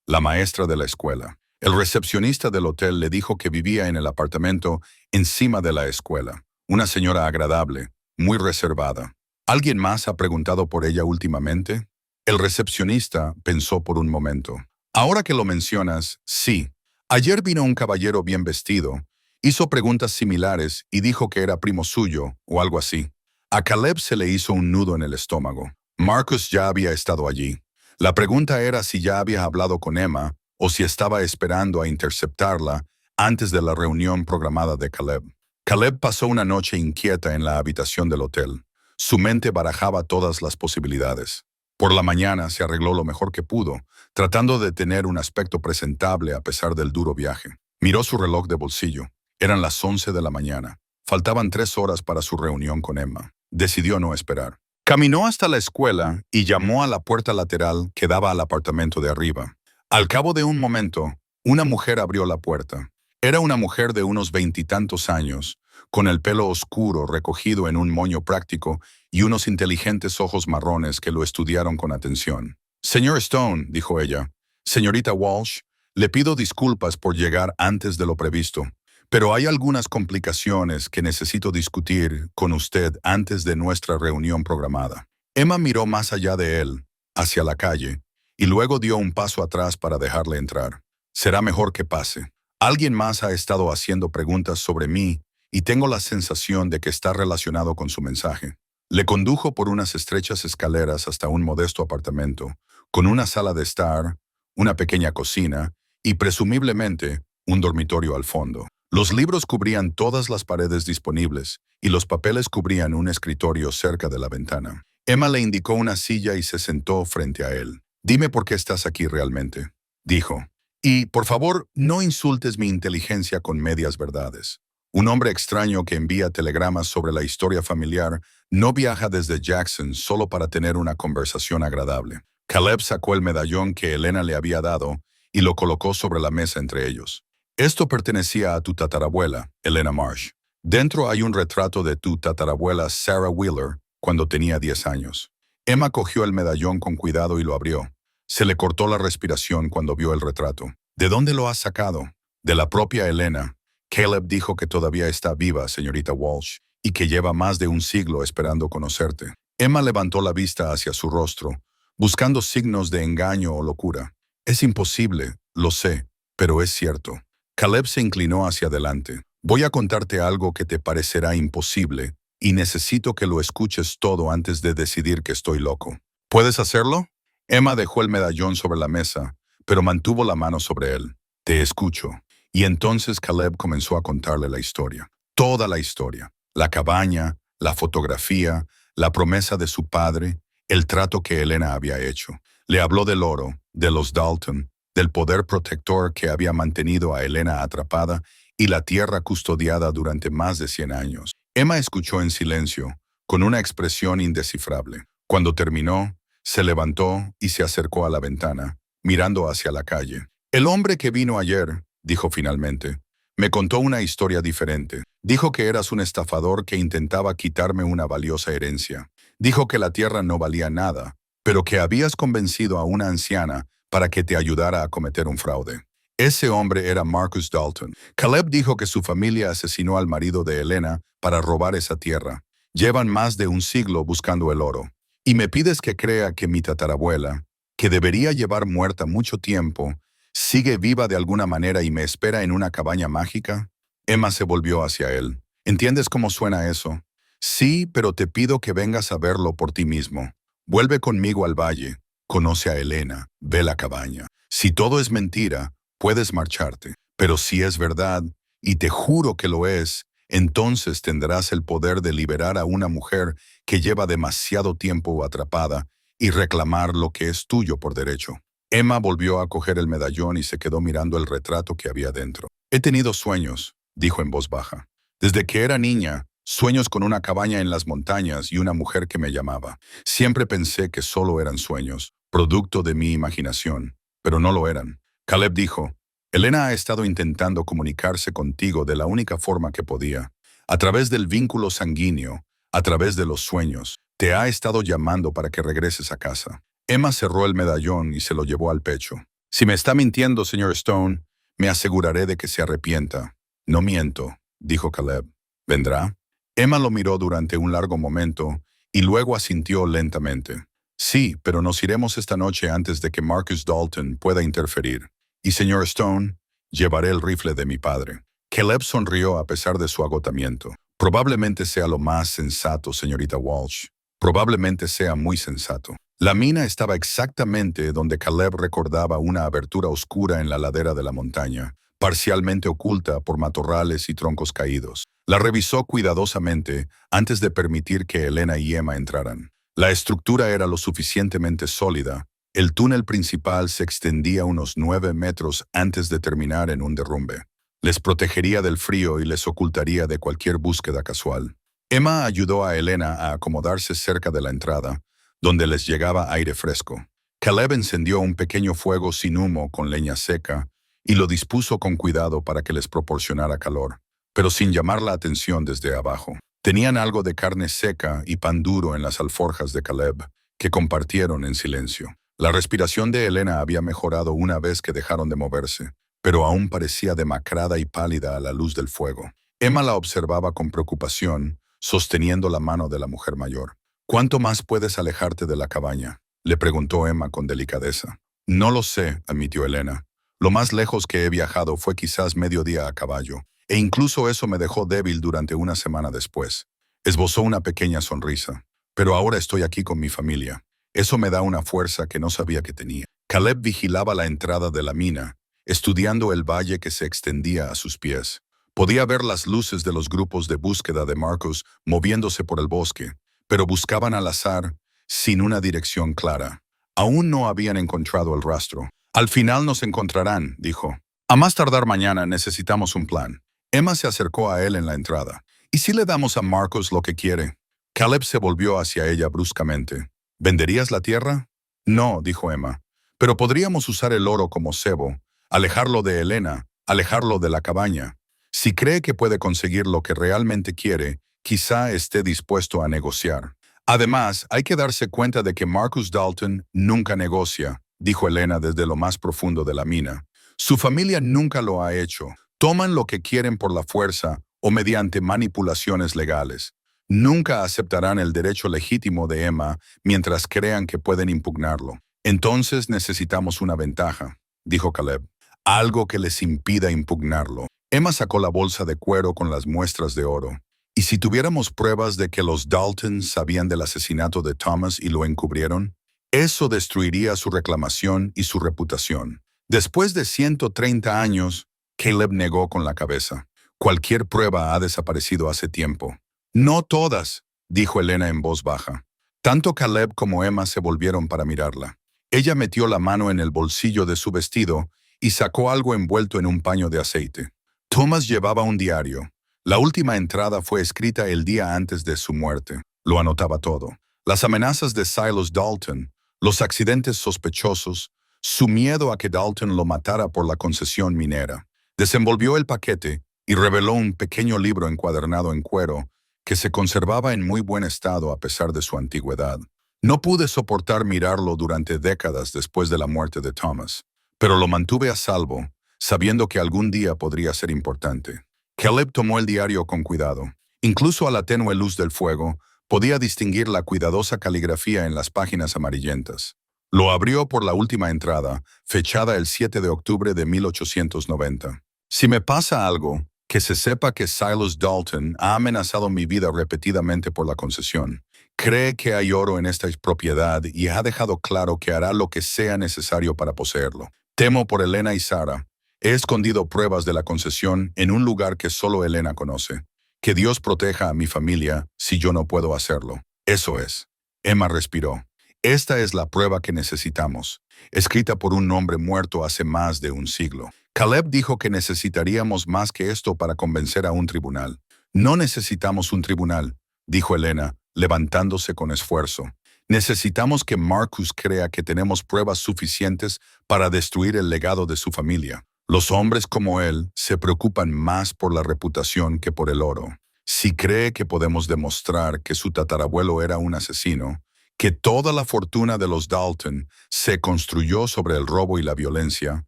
la maestra de la escuela. El recepcionista del hotel le dijo que vivía en el apartamento encima de la escuela. Una señora agradable, muy reservada. ¿Alguien más ha preguntado por ella últimamente? El recepcionista pensó por un momento. Ahora que lo mencionas, sí. Ayer vino un caballero bien vestido, hizo preguntas similares y dijo que era primo suyo o algo así. A Caleb se le hizo un nudo en el estómago. Marcus ya había estado allí. La pregunta era si ya había hablado con Emma o si estaba esperando a interceptarla antes de la reunión programada de Caleb. Caleb pasó una noche inquieta en la habitación del hotel. Su mente barajaba todas las posibilidades. Por la mañana se arregló lo mejor que pudo, tratando de tener un aspecto presentable a pesar del duro viaje. Miró su reloj de bolsillo. Eran las 11 de la mañana. Faltaban 3 horas para su reunión con Emma. Decidió no esperar. Caminó hasta la escuela y llamó a la puerta lateral que daba al apartamento de arriba. Al cabo de un momento, una mujer abrió la puerta. Era una mujer de unos 20 y tantos años, con el pelo oscuro recogido en un moño práctico y unos inteligentes ojos marrones que lo estudiaron con atención. «Señor Stone», dijo ella, «Señorita Walsh, le pido disculpas por llegar antes de lo previsto, pero hay algunas complicaciones que necesito discutir con usted antes de nuestra reunión programada». Emma miró más allá de él, hacia la calle, y luego dio un paso atrás para dejarle entrar. «Será mejor que pase. Alguien más ha estado haciendo preguntas sobre mí y tengo la sensación de que está relacionado con su mensaje». Le condujo por unas estrechas escaleras hasta un modesto apartamento, con una sala de estar, una pequeña cocina y, presumiblemente, un dormitorio al fondo. Los libros cubrían todas las paredes disponibles y los papeles cubrían un escritorio cerca de la ventana. Emma le indicó una silla y se sentó frente a él. «Dime por qué estás aquí realmente», dijo. «Y, por favor, no insultes mi inteligencia con medias verdades. Un hombre extraño que envía telegramas sobre la historia familiar no viaja desde Jackson solo para tener una conversación agradable». Caleb sacó el medallón que Elena le había dado y lo colocó sobre la mesa entre ellos. «Esto pertenecía a tu tatarabuela, Elena Marsh. Dentro hay un retrato de tu tatarabuela Sarah Wheeler cuando tenía 10 años». Emma cogió el medallón con cuidado y lo abrió. Se le cortó la respiración cuando vio el retrato. «¿De dónde lo has sacado?» «De la propia Elena. Caleb dijo que todavía está viva, señorita Walsh, y que lleva más de un siglo esperando conocerte». Emma levantó la vista hacia su rostro, buscando signos de engaño o locura. «Es imposible, lo sé, pero es cierto». Caleb se inclinó hacia adelante. «Voy a contarte algo que te parecerá imposible, y necesito que lo escuches todo antes de decidir que estoy loco. ¿Puedes hacerlo?» Emma dejó el medallón sobre la mesa, pero mantuvo la mano sobre él. «Te escucho». Y entonces Caleb comenzó a contarle la historia. Toda la historia. La cabaña, la fotografía, la promesa de su padre, el trato que Elena había hecho. Le habló del oro, de los Dalton, del poder protector que había mantenido a Elena atrapada y la tierra custodiada durante más de 100 años. Emma escuchó en silencio, con una expresión indescifrable. Cuando terminó, se levantó y se acercó a la ventana, mirando hacia la calle. «El hombre que vino ayer», dijo finalmente, «me contó una historia diferente. Dijo que eras un estafador que intentaba quitarme una valiosa herencia. Dijo que la tierra no valía nada, pero que habías convencido a una anciana para que te ayudara a cometer un fraude. Ese hombre era Marcus Dalton. Caleb dijo que su familia asesinó al marido de Elena para robar esa tierra. Llevan más de un siglo buscando el oro. Y me pides que crea que mi tatarabuela, que debería llevar muerta mucho tiempo, sigue viva de alguna manera y me espera en una cabaña mágica». Emma se volvió hacia él. «¿Entiendes cómo suena eso?» «Sí, pero te pido que vengas a verlo por ti mismo. Vuelve conmigo al valle, conoce a Elena, ve la cabaña. Si todo es mentira, puedes marcharte. Pero si es verdad, y te juro que lo es, entonces tendrás el poder de liberar a una mujer que lleva demasiado tiempo atrapada y reclamar lo que es tuyo por derecho. Emma volvió a coger el medallón y se quedó mirando el retrato que había dentro. He tenido sueños, dijo en voz baja. Desde que era niña, sueños con una cabaña en las montañas y una mujer que me llamaba. Siempre pensé que solo eran sueños, producto de mi imaginación, pero no lo eran. Caleb dijo, Elena ha estado intentando comunicarse contigo de la única forma que podía, a través del vínculo sanguíneo, a través de los sueños. Te ha estado llamando para que regreses a casa. Emma cerró el medallón y se lo llevó al pecho. Si me está mintiendo, señor Stone, me aseguraré de que se arrepienta. No miento, dijo Caleb. ¿Vendrá? Emma lo miró durante un largo momento y luego asintió lentamente. Sí, pero nos iremos esta noche antes de que Marcus Dalton pueda interferir. Y señor Stone, llevaré el rifle de mi padre. Caleb sonrió a pesar de su agotamiento. Probablemente sea lo más sensato, señorita Walsh. Probablemente sea muy sensato. La mina estaba exactamente donde Caleb recordaba una abertura oscura en la ladera de la montaña, parcialmente oculta por matorrales y troncos caídos. La revisó cuidadosamente antes de permitir que Elena y Emma entraran. La estructura era lo suficientemente sólida. El túnel principal se extendía unos 9 metros antes de terminar en un derrumbe. Les protegería del frío y les ocultaría de cualquier búsqueda casual. Emma ayudó a Elena a acomodarse cerca de la entrada, donde les llegaba aire fresco. Caleb encendió un pequeño fuego sin humo con leña seca y lo dispuso con cuidado para que les proporcionara calor, pero sin llamar la atención desde abajo. Tenían algo de carne seca y pan duro en las alforjas de Caleb, que compartieron en silencio. La respiración de Elena había mejorado una vez que dejaron de moverse, pero aún parecía demacrada y pálida a la luz del fuego. Emma la observaba con preocupación, sosteniendo la mano de la mujer mayor. ¿Cuánto más puedes alejarte de la cabaña?, le preguntó Emma con delicadeza. No lo sé, admitió Elena. Lo más lejos que he viajado fue quizás medio día a caballo, e incluso eso me dejó débil durante una semana después. Esbozó una pequeña sonrisa. Pero ahora estoy aquí con mi familia. Eso me da una fuerza que no sabía que tenía. Caleb vigilaba la entrada de la mina, estudiando el valle que se extendía a sus pies. Podía ver las luces de los grupos de búsqueda de Marcus moviéndose por el bosque, pero buscaban al azar, sin una dirección clara. Aún no habían encontrado el rastro. Al final nos encontrarán, dijo. A más tardar mañana necesitamos un plan. Emma se acercó a él en la entrada. ¿Y si le damos a Marcus lo que quiere? Caleb se volvió hacia ella bruscamente. ¿Venderías la tierra? No, dijo Emma. Pero podríamos usar el oro como cebo, alejarlo de Elena, alejarlo de la cabaña. Si cree que puede conseguir lo que realmente quiere, quizá esté dispuesto a negociar. Además, hay que darse cuenta de que Marcus Dalton nunca negocia, dijo Elena desde lo más profundo de la mina. Su familia nunca lo ha hecho. Toman lo que quieren por la fuerza o mediante manipulaciones legales. Nunca aceptarán el derecho legítimo de Emma mientras crean que pueden impugnarlo. Entonces necesitamos una ventaja, dijo Caleb. Algo que les impida impugnarlo. Emma sacó la bolsa de cuero con las muestras de oro. ¿Y si tuviéramos pruebas de que los Dalton sabían del asesinato de Thomas y lo encubrieron? Eso destruiría su reclamación y su reputación. Después de 130 años, Caleb negó con la cabeza. Cualquier prueba ha desaparecido hace tiempo. No todas, dijo Elena en voz baja. Tanto Caleb como Emma se volvieron para mirarla. Ella metió la mano en el bolsillo de su vestido y sacó algo envuelto en un paño de aceite. Thomas llevaba un diario. La última entrada fue escrita el día antes de su muerte. Lo anotaba todo. Las amenazas de Silas Dalton, los accidentes sospechosos, su miedo a que Dalton lo matara por la concesión minera. Desenvolvió el paquete y reveló un pequeño libro encuadernado en cuero que se conservaba en muy buen estado a pesar de su antigüedad. No pude soportar mirarlo durante décadas después de la muerte de Thomas, pero lo mantuve a salvo, sabiendo que algún día podría ser importante. Caleb tomó el diario con cuidado. Incluso a la tenue luz del fuego, podía distinguir la cuidadosa caligrafía en las páginas amarillentas. Lo abrió por la última entrada, fechada el 7 de octubre de 1890. Si me pasa algo, que se sepa que Silas Dalton ha amenazado mi vida repetidamente por la concesión. Cree que hay oro en esta propiedad y ha dejado claro que hará lo que sea necesario para poseerlo. Temo por Elena y Sarah. He escondido pruebas de la concesión en un lugar que solo Helena conoce. Que Dios proteja a mi familia si yo no puedo hacerlo. Eso es. Emma respiró. Esta es la prueba que necesitamos, escrita por un hombre muerto hace más de un siglo. Caleb dijo que necesitaríamos más que esto para convencer a un tribunal. No necesitamos un tribunal, dijo Helena, levantándose con esfuerzo. Necesitamos que Marcus crea que tenemos pruebas suficientes para destruir el legado de su familia. Los hombres como él se preocupan más por la reputación que por el oro. Si cree que podemos demostrar que su tatarabuelo era un asesino, que toda la fortuna de los Dalton se construyó sobre el robo y la violencia,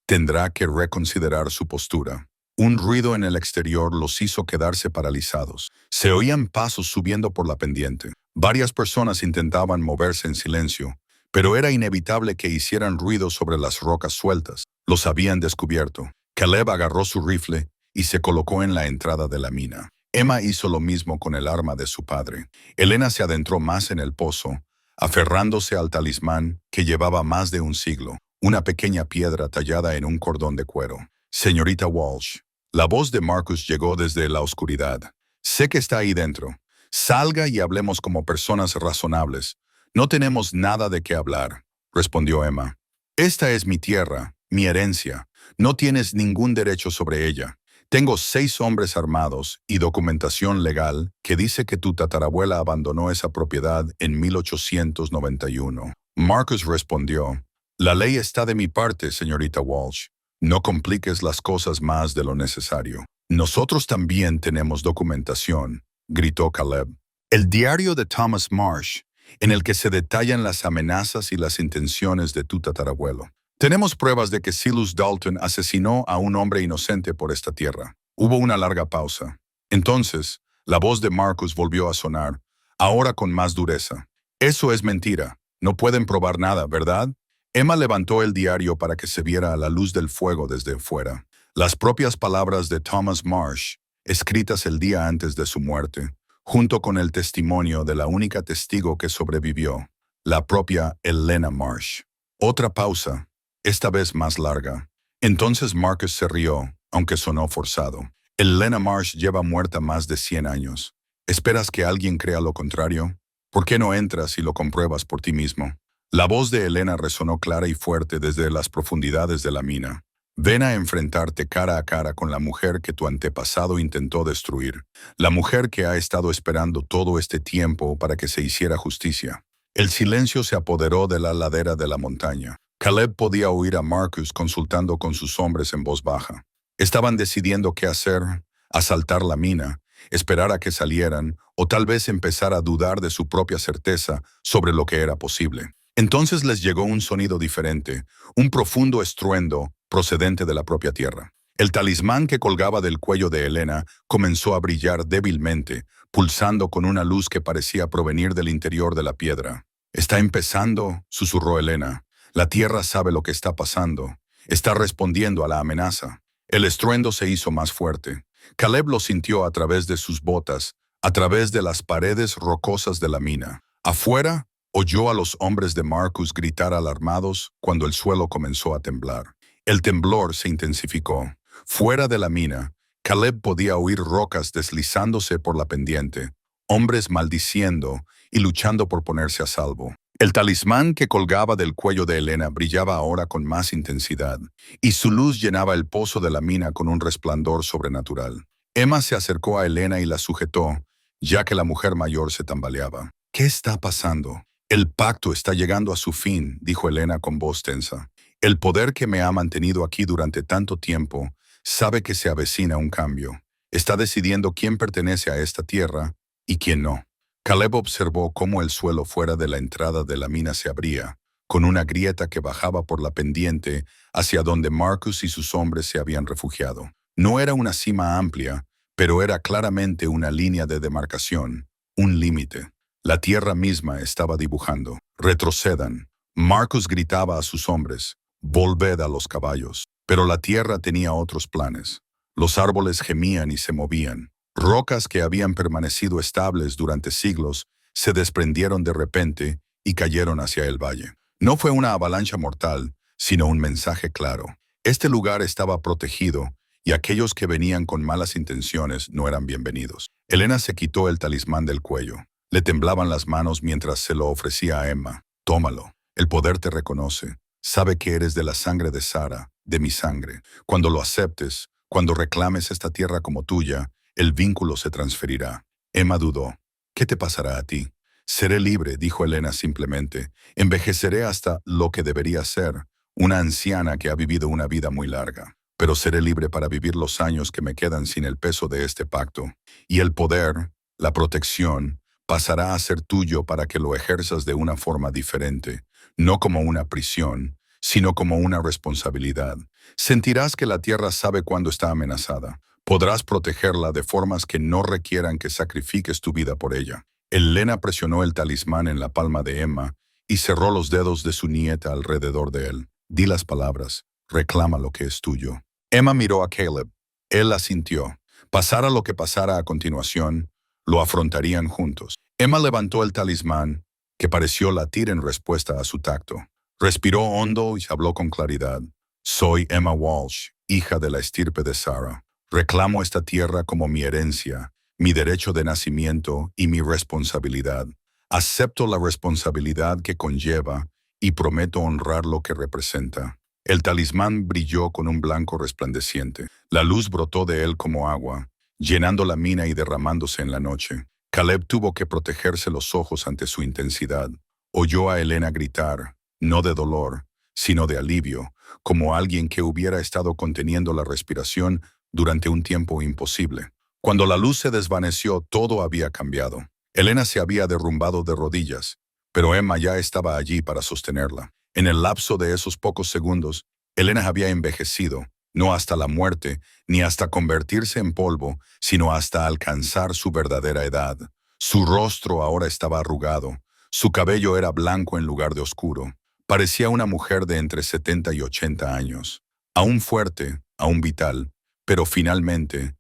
tendrá que reconsiderar su postura. Un ruido en el exterior los hizo quedarse paralizados. Se oían pasos subiendo por la pendiente. Varias personas intentaban moverse en silencio, pero era inevitable que hicieran ruido sobre las rocas sueltas. Los habían descubierto. Caleb agarró su rifle y se colocó en la entrada de la mina. Emma hizo lo mismo con el arma de su padre. Helena se adentró más en el pozo, aferrándose al talismán que llevaba más de un siglo, una pequeña piedra tallada en un cordón de cuero. Señorita Walsh, la voz de Marcus llegó desde la oscuridad. Sé que está ahí dentro. Salga y hablemos como personas razonables. No tenemos nada de qué hablar, respondió Emma. Esta es mi tierra, mi herencia. No tienes ningún derecho sobre ella. Tengo 6 hombres armados y documentación legal que dice que tu tatarabuela abandonó esa propiedad en 1891. Marcus respondió, la ley está de mi parte, señorita Walsh. No compliques las cosas más de lo necesario. Nosotros también tenemos documentación, gritó Caleb. El diario de Thomas Marsh, en el que se detallan las amenazas y las intenciones de tu tatarabuelo. Tenemos pruebas de que Silas Dalton asesinó a un hombre inocente por esta tierra. Hubo una larga pausa. Entonces, la voz de Marcus volvió a sonar, ahora con más dureza. Eso es mentira. No pueden probar nada, ¿verdad? Emma levantó el diario para que se viera a la luz del fuego desde fuera. Las propias palabras de Thomas Marsh, escritas el día antes de su muerte, junto con el testimonio de la única testigo que sobrevivió, la propia Helena Marsh. Otra pausa. Esta vez más larga. Entonces Marcus se rió, aunque sonó forzado. Helena Marsh lleva muerta más de 100 años. ¿Esperas que alguien crea lo contrario? ¿Por qué no entras y lo compruebas por ti mismo? La voz de Helena resonó clara y fuerte desde las profundidades de la mina. Ven a enfrentarte cara a cara con la mujer que tu antepasado intentó destruir. La mujer que ha estado esperando todo este tiempo para que se hiciera justicia. El silencio se apoderó de la ladera de la montaña. Caleb podía oír a Marcus consultando con sus hombres en voz baja. Estaban decidiendo qué hacer, asaltar la mina, esperar a que salieran o tal vez empezar a dudar de su propia certeza sobre lo que era posible. Entonces les llegó un sonido diferente, un profundo estruendo procedente de la propia tierra. El talismán que colgaba del cuello de Helena comenzó a brillar débilmente, pulsando con una luz que parecía provenir del interior de la piedra. «Está empezando», susurró Helena. «La tierra sabe lo que está pasando. Está respondiendo a la amenaza». El estruendo se hizo más fuerte. Caleb lo sintió a través de sus botas, a través de las paredes rocosas de la mina. Afuera, oyó a los hombres de Marcus gritar alarmados cuando el suelo comenzó a temblar. El temblor se intensificó. Fuera de la mina, Caleb podía oír rocas deslizándose por la pendiente, hombres maldiciendo y luchando por ponerse a salvo. El talismán que colgaba del cuello de Helena brillaba ahora con más intensidad, y su luz llenaba el pozo de la mina con un resplandor sobrenatural. Emma se acercó a Helena y la sujetó, ya que la mujer mayor se tambaleaba. «¿Qué está pasando?» «El pacto está llegando a su fin», dijo Helena con voz tensa. «El poder que me ha mantenido aquí durante tanto tiempo sabe que se avecina un cambio. Está decidiendo quién pertenece a esta tierra y quién no». Caleb observó cómo el suelo fuera de la entrada de la mina se abría, con una grieta que bajaba por la pendiente hacia donde Marcus y sus hombres se habían refugiado. No era una cima amplia, pero era claramente una línea de demarcación, un límite. La tierra misma estaba dibujando. «Retrocedan». Marcus gritaba a sus hombres, «Volved a los caballos». Pero la tierra tenía otros planes. Los árboles gemían y se movían. Rocas que habían permanecido estables durante siglos se desprendieron de repente y cayeron hacia el valle. No fue una avalancha mortal, sino un mensaje claro. Este lugar estaba protegido y aquellos que venían con malas intenciones no eran bienvenidos. Elena se quitó el talismán del cuello. Le temblaban las manos mientras se lo ofrecía a Emma. Tómalo. El poder te reconoce. Sabe que eres de la sangre de Sara, de mi sangre. Cuando lo aceptes, cuando reclames esta tierra como tuya, el vínculo se transferirá. Emma dudó. ¿Qué te pasará a ti? Seré libre, dijo Elena simplemente. Envejeceré hasta lo que debería ser, una anciana que ha vivido una vida muy larga. Pero seré libre para vivir los años que me quedan sin el peso de este pacto. Y el poder, la protección, pasará a ser tuyo para que lo ejerzas de una forma diferente, no como una prisión, sino como una responsabilidad. Sentirás que la tierra sabe cuándo está amenazada. Podrás protegerla de formas que no requieran que sacrifiques tu vida por ella. Elena presionó el talismán en la palma de Emma y cerró los dedos de su nieta alrededor de él. Di las palabras, reclama lo que es tuyo. Emma miró a Caleb. Él asintió. Pasara lo que pasara a continuación, lo afrontarían juntos. Emma levantó el talismán, que pareció latir en respuesta a su tacto. Respiró hondo y habló con claridad. Soy Emma Walsh, hija de la estirpe de Sara. Reclamo esta tierra como mi herencia, mi derecho de nacimiento y mi responsabilidad. Acepto la responsabilidad que conlleva y prometo honrar lo que representa. El talismán brilló con un blanco resplandeciente. La luz brotó de él como agua, llenando la mina y derramándose en la noche. Caleb tuvo que protegerse los ojos ante su intensidad. Oyó a Elena gritar, no de dolor, sino de alivio, como alguien que hubiera estado conteniendo la respiración durante un tiempo imposible. Cuando la luz se desvaneció, todo había cambiado. Elena se había derrumbado de rodillas, pero Emma ya estaba allí para sostenerla. En el lapso de esos pocos segundos, Elena había envejecido, no hasta la muerte, ni hasta convertirse en polvo, sino hasta alcanzar su verdadera edad. Su rostro ahora estaba arrugado, su cabello era blanco en lugar de oscuro. Parecía una mujer de entre 70 y 80 años, aún fuerte, aún vital, pero finalmente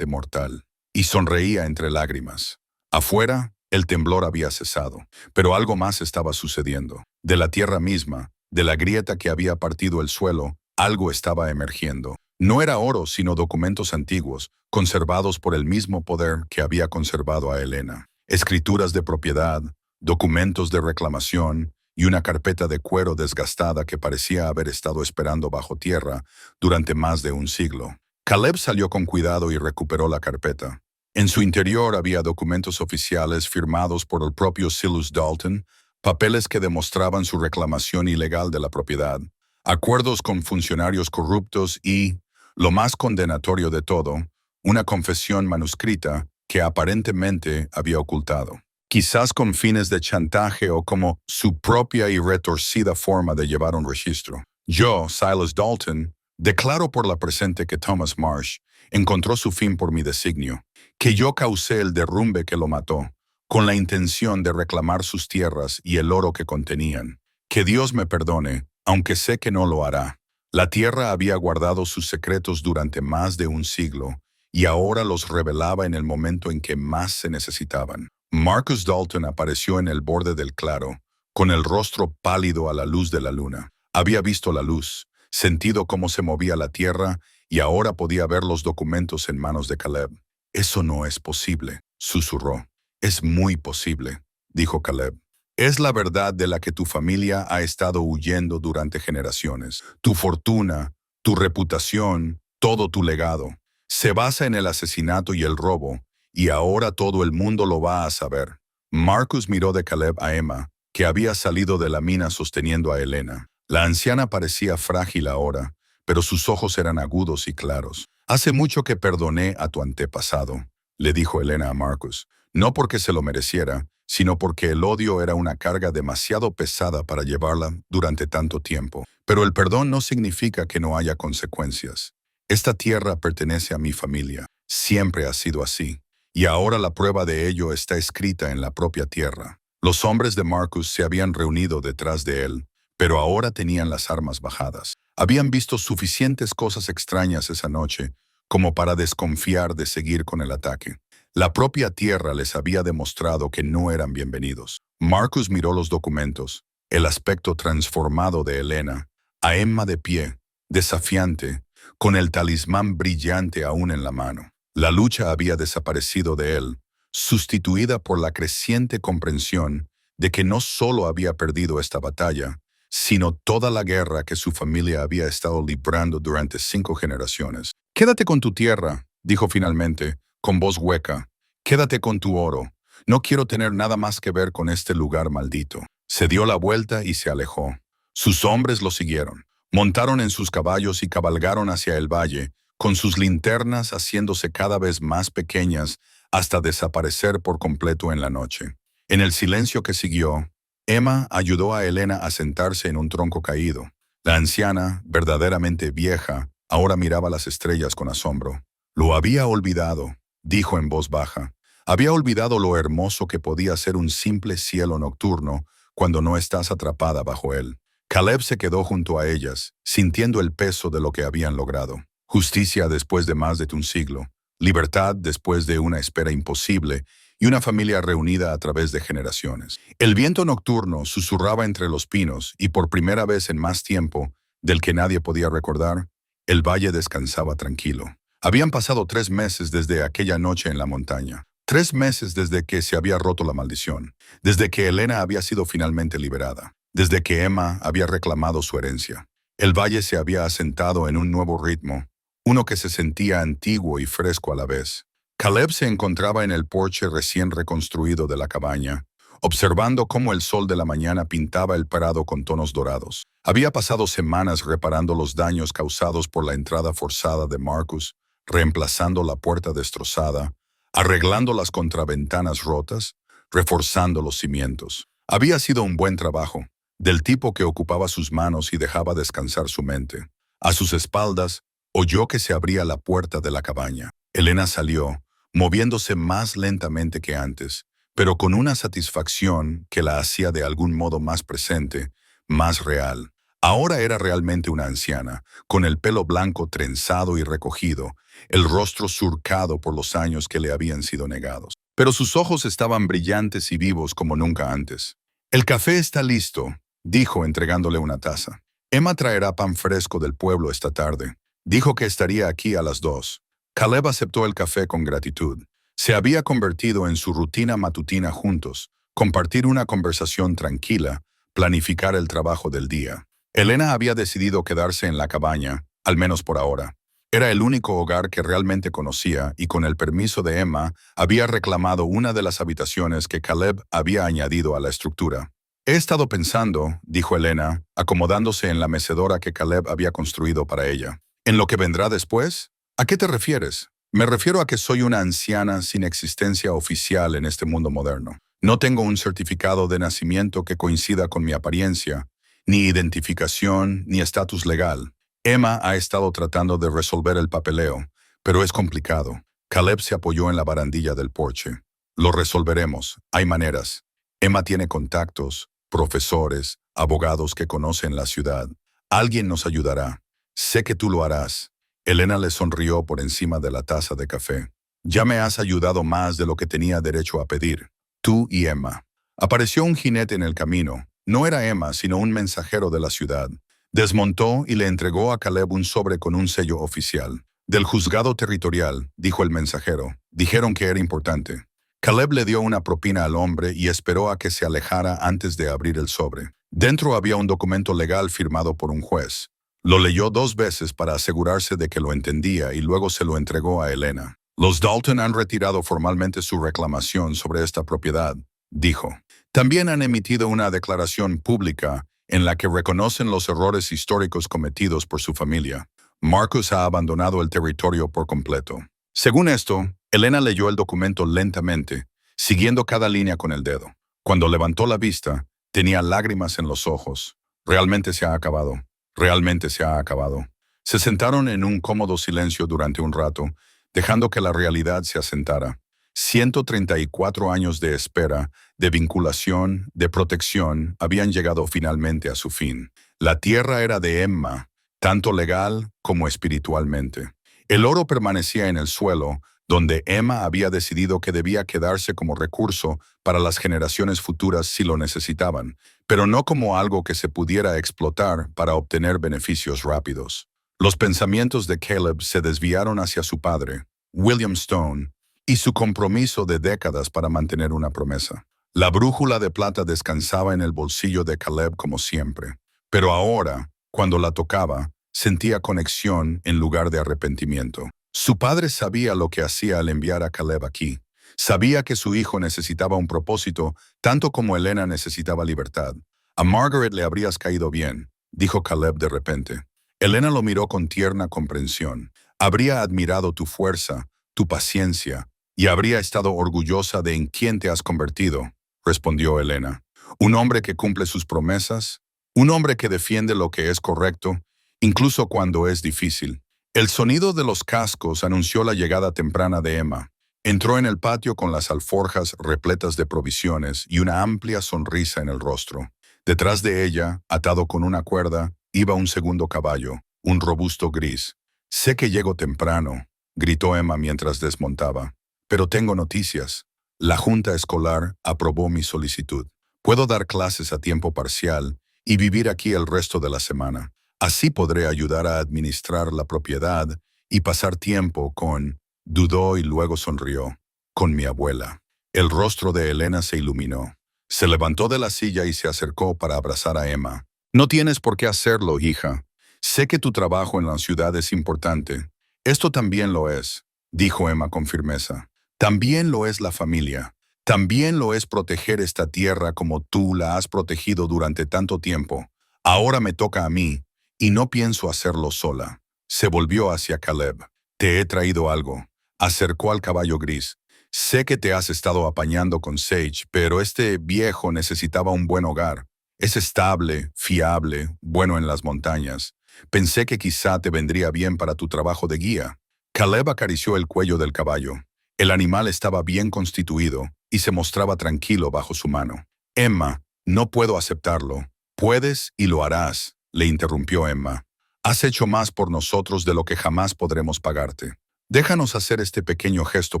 mortal. Y sonreía entre lágrimas. Afuera, el temblor había cesado, pero algo más estaba sucediendo. De la tierra misma, de la grieta que había partido el suelo, algo estaba emergiendo. No era oro, sino documentos antiguos, conservados por el mismo poder que había conservado a Elena. Escrituras de propiedad, documentos de reclamación y una carpeta de cuero desgastada que parecía haber estado esperando bajo tierra durante más de un siglo. Caleb salió con cuidado y recuperó la carpeta. En su interior había documentos oficiales firmados por el propio Silas Dalton, papeles que demostraban su reclamación ilegal de la propiedad, acuerdos con funcionarios corruptos y, lo más condenatorio de todo, una confesión manuscrita que aparentemente había ocultado, quizás con fines de chantaje o como su propia y retorcida forma de llevar un registro. Yo, Silas Dalton, declaro por la presente que Thomas Marsh encontró su fin por mi designio, que yo causé el derrumbe que lo mató, con la intención de reclamar sus tierras y el oro que contenían. Que Dios me perdone, aunque sé que no lo hará. La tierra había guardado sus secretos durante más de un siglo, y ahora los revelaba en el momento en que más se necesitaban. Marcus Dalton apareció en el borde del claro, con el rostro pálido a la luz de la luna. Había visto la luz, sentido cómo se movía la tierra, y ahora podía ver los documentos en manos de Caleb. Eso no es posible, susurró. Es muy posible, dijo Caleb. Es la verdad de la que tu familia ha estado huyendo durante generaciones. Tu fortuna, tu reputación, todo tu legado. Se basa en el asesinato y el robo, y ahora todo el mundo lo va a saber. Marcus miró de Caleb a Emma, que había salido de la mina sosteniendo a Elena. La anciana parecía frágil ahora, pero sus ojos eran agudos y claros. Hace mucho que perdoné a tu antepasado, le dijo Elena a Marcus, no porque se lo mereciera, sino porque el odio era una carga demasiado pesada para llevarla durante tanto tiempo. Pero el perdón no significa que no haya consecuencias. Esta tierra pertenece a mi familia, siempre ha sido así, y ahora la prueba de ello está escrita en la propia tierra. Los hombres de Marcus se habían reunido detrás de él, pero ahora tenían las armas bajadas. Habían visto suficientes cosas extrañas esa noche como para desconfiar de seguir con el ataque. La propia tierra les había demostrado que no eran bienvenidos. Marcus miró los documentos, el aspecto transformado de Elena, a Emma de pie, desafiante, con el talismán brillante aún en la mano. La lucha había desaparecido de él, sustituida por la creciente comprensión de que no solo había perdido esta batalla, sino toda la guerra que su familia había estado librando durante 5 generaciones. «Quédate con tu tierra», dijo finalmente, con voz hueca. «Quédate con tu oro. No quiero tener nada más que ver con este lugar maldito». Se dio la vuelta y se alejó. Sus hombres lo siguieron. Montaron en sus caballos y cabalgaron hacia el valle, con sus linternas haciéndose cada vez más pequeñas hasta desaparecer por completo en la noche. En el silencio que siguió, Emma ayudó a Elena a sentarse en un tronco caído. La anciana, verdaderamente vieja, ahora miraba las estrellas con asombro. «Lo había olvidado», dijo en voz baja. «Había olvidado lo hermoso que podía ser un simple cielo nocturno cuando no estás atrapada bajo él». Caleb se quedó junto a ellas, sintiendo el peso de lo que habían logrado. Justicia después de más de un siglo, libertad después de una espera imposible y una familia reunida a través de generaciones. El viento nocturno susurraba entre los pinos y por primera vez en más tiempo, del que nadie podía recordar, el valle descansaba tranquilo. Habían pasado 3 meses desde aquella noche en la montaña. 3 meses desde que se había roto la maldición, desde que Elena había sido finalmente liberada, desde que Emma había reclamado su herencia. El valle se había asentado en un nuevo ritmo, uno que se sentía antiguo y fresco a la vez. Caleb se encontraba en el porche recién reconstruido de la cabaña, observando cómo el sol de la mañana pintaba el prado con tonos dorados. Había pasado semanas reparando los daños causados por la entrada forzada de Marcus, reemplazando la puerta destrozada, arreglando las contraventanas rotas, reforzando los cimientos. Había sido un buen trabajo, del tipo que ocupaba sus manos y dejaba descansar su mente. A sus espaldas, oyó que se abría la puerta de la cabaña. Elena salió, moviéndose más lentamente que antes, pero con una satisfacción que la hacía de algún modo más presente, más real. Ahora era realmente una anciana, con el pelo blanco trenzado y recogido, el rostro surcado por los años que le habían sido negados. Pero sus ojos estaban brillantes y vivos como nunca antes. «El café está listo», dijo entregándole una taza. «Emma traerá pan fresco del pueblo esta tarde. Dijo que estaría aquí a las 2». Caleb aceptó el café con gratitud. Se había convertido en su rutina matutina juntos, compartir una conversación tranquila, planificar el trabajo del día. Elena había decidido quedarse en la cabaña, al menos por ahora. Era el único hogar que realmente conocía y con el permiso de Emma había reclamado una de las habitaciones que Caleb había añadido a la estructura. «He estado pensando», dijo Elena, acomodándose en la mecedora que Caleb había construido para ella. «¿En lo que vendrá después? ¿A qué te refieres?» «Me refiero a que soy una anciana sin existencia oficial en este mundo moderno. No tengo un certificado de nacimiento que coincida con mi apariencia, ni identificación, ni estatus legal. Emma ha estado tratando de resolver el papeleo, pero es complicado». Caleb se apoyó en la barandilla del porche. «Lo resolveremos. Hay maneras. Emma tiene contactos, profesores, abogados que conocen la ciudad. Alguien nos ayudará. Sé que tú lo harás». Elena le sonrió por encima de la taza de café. «Ya me has ayudado más de lo que tenía derecho a pedir. Tú y Emma». Apareció un jinete en el camino. No era Emma, sino un mensajero de la ciudad. Desmontó y le entregó a Caleb un sobre con un sello oficial. «Del juzgado territorial», dijo el mensajero. «Dijeron que era importante». Caleb le dio una propina al hombre y esperó a que se alejara antes de abrir el sobre. Dentro había un documento legal firmado por un juez. Lo leyó 2 veces para asegurarse de que lo entendía y luego se lo entregó a Elena. «Los Dalton han retirado formalmente su reclamación sobre esta propiedad», dijo. «También han emitido una declaración pública en la que reconocen los errores históricos cometidos por su familia. Marcus ha abandonado el territorio por completo». Según esto, Elena leyó el documento lentamente, siguiendo cada línea con el dedo. Cuando levantó la vista, tenía lágrimas en los ojos. «Realmente se ha acabado. Realmente se ha acabado». Se sentaron en un cómodo silencio durante un rato, dejando que la realidad se asentara. 134 años de espera, de vinculación, de protección, habían llegado finalmente a su fin. La tierra era de Emma, tanto legal como espiritualmente. El oro permanecía en el suelo, donde Emma había decidido que debía quedarse como recurso para las generaciones futuras si lo necesitaban, pero no como algo que se pudiera explotar para obtener beneficios rápidos. Los pensamientos de Caleb se desviaron hacia su padre, William Stone, y su compromiso de décadas para mantener una promesa. La brújula de plata descansaba en el bolsillo de Caleb como siempre, pero ahora, cuando la tocaba, sentía conexión en lugar de arrepentimiento. Su padre sabía lo que hacía al enviar a Caleb aquí. Sabía que su hijo necesitaba un propósito, tanto como Elena necesitaba libertad. A Margaret le habrías caído bien, dijo Caleb de repente. Elena lo miró con tierna comprensión. Habría admirado tu fuerza, tu paciencia, y habría estado orgullosa de en quién te has convertido, respondió Elena. Un hombre que cumple sus promesas, un hombre que defiende lo que es correcto, incluso cuando es difícil. El sonido de los cascos anunció la llegada temprana de Emma. Entró en el patio con las alforjas repletas de provisiones y una amplia sonrisa en el rostro. Detrás de ella, atado con una cuerda, iba un segundo caballo, un robusto gris. «Sé que llego temprano», gritó Emma mientras desmontaba. «Pero tengo noticias. La junta escolar aprobó mi solicitud. Puedo dar clases a tiempo parcial y vivir aquí el resto de la semana. Así podré ayudar a administrar la propiedad y pasar tiempo con...» Dudó y luego sonrió. «Con mi abuela». El rostro de Elena se iluminó. Se levantó de la silla y se acercó para abrazar a Emma. «No tienes por qué hacerlo, hija. Sé que tu trabajo en la ciudad es importante. Esto también lo es», dijo Emma con firmeza. «También lo es la familia. También lo es proteger esta tierra como tú la has protegido durante tanto tiempo. Ahora me toca a mí, y no pienso hacerlo sola». Se volvió hacia Caleb. «Te he traído algo». Acercó al caballo gris. «Sé que te has estado apañando con Sage, pero este viejo necesitaba un buen hogar. Es estable, fiable, bueno en las montañas. Pensé que quizá te vendría bien para tu trabajo de guía». Caleb acarició el cuello del caballo. El animal estaba bien constituido y se mostraba tranquilo bajo su mano. «Emma, no puedo aceptarlo». «Puedes y lo harás», le interrumpió Emma. «Has hecho más por nosotros de lo que jamás podremos pagarte. Déjanos hacer este pequeño gesto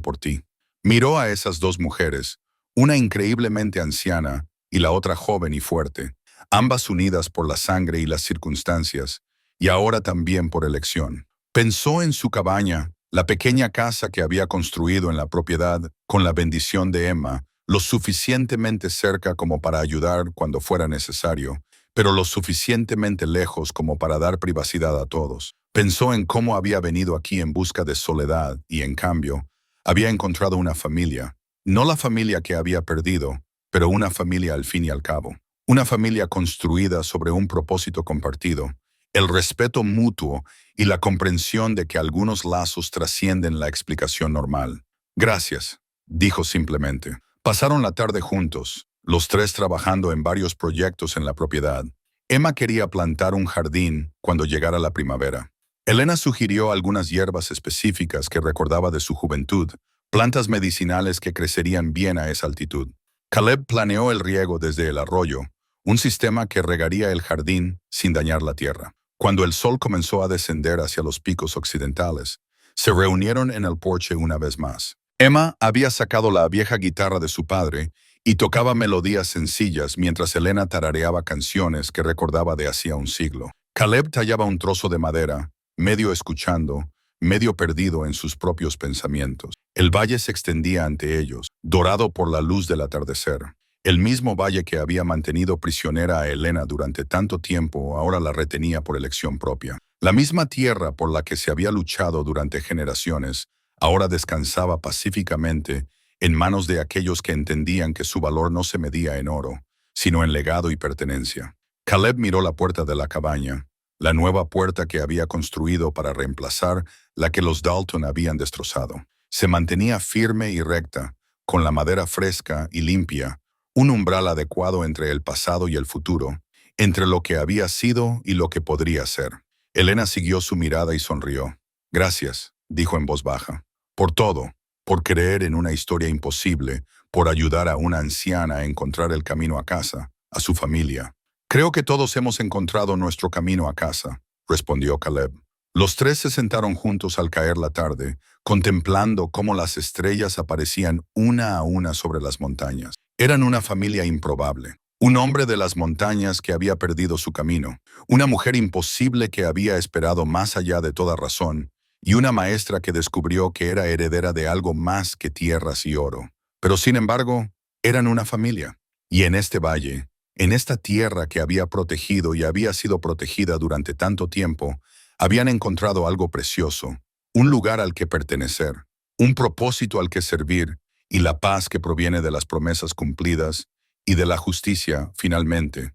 por ti». Miró a esas dos mujeres, una increíblemente anciana y la otra joven y fuerte, ambas unidas por la sangre y las circunstancias, y ahora también por elección. Pensó en su cabaña, la pequeña casa que había construido en la propiedad con la bendición de Emma, lo suficientemente cerca como para ayudar cuando fuera necesario, pero lo suficientemente lejos como para dar privacidad a todos. Pensó en cómo había venido aquí en busca de soledad y, en cambio, había encontrado una familia. No la familia que había perdido, pero una familia al fin y al cabo. Una familia construida sobre un propósito compartido, el respeto mutuo y la comprensión de que algunos lazos trascienden la explicación normal. «Gracias», dijo simplemente. Pasaron la tarde juntos, los tres trabajando en varios proyectos en la propiedad. Emma quería plantar un jardín cuando llegara la primavera. Elena sugirió algunas hierbas específicas que recordaba de su juventud, plantas medicinales que crecerían bien a esa altitud. Caleb planeó el riego desde el arroyo, un sistema que regaría el jardín sin dañar la tierra. Cuando el sol comenzó a descender hacia los picos occidentales, se reunieron en el porche una vez más. Emma había sacado la vieja guitarra de su padre y tocaba melodías sencillas mientras Elena tarareaba canciones que recordaba de hacía un siglo. Caleb tallaba un trozo de madera, medio escuchando, medio perdido en sus propios pensamientos. El valle se extendía ante ellos, dorado por la luz del atardecer. El mismo valle que había mantenido prisionera a Elena durante tanto tiempo ahora la retenía por elección propia. La misma tierra por la que se había luchado durante generaciones ahora descansaba pacíficamente en manos de aquellos que entendían que su valor no se medía en oro, sino en legado y pertenencia. Caleb miró la puerta de la cabaña, la nueva puerta que había construido para reemplazar la que los Dalton habían destrozado. Se mantenía firme y recta, con la madera fresca y limpia, un umbral adecuado entre el pasado y el futuro, entre lo que había sido y lo que podría ser. Elena siguió su mirada y sonrió. «Gracias», dijo en voz baja, «por todo, por creer en una historia imposible, por ayudar a una anciana a encontrar el camino a casa, a su familia». «Creo que todos hemos encontrado nuestro camino a casa», respondió Caleb. Los tres se sentaron juntos al caer la tarde, contemplando cómo las estrellas aparecían una a una sobre las montañas. Eran una familia improbable. Un hombre de las montañas que había perdido su camino, una mujer imposible que había esperado más allá de toda razón, y una maestra que descubrió que era heredera de algo más que tierras y oro. Pero sin embargo, eran una familia. Y en este valle, en esta tierra que había protegido y había sido protegida durante tanto tiempo, habían encontrado algo precioso, un lugar al que pertenecer, un propósito al que servir y la paz que proviene de las promesas cumplidas y de la justicia finalmente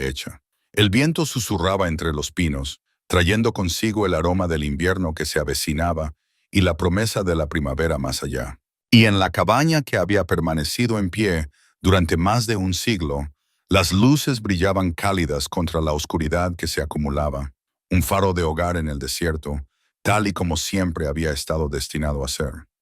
hecha. El viento susurraba entre los pinos, trayendo consigo el aroma del invierno que se avecinaba y la promesa de la primavera más allá. Y en la cabaña que había permanecido en pie durante más de un siglo, las luces brillaban cálidas contra la oscuridad que se acumulaba, un faro de hogar en el desierto, tal y como siempre había estado destinado a ser.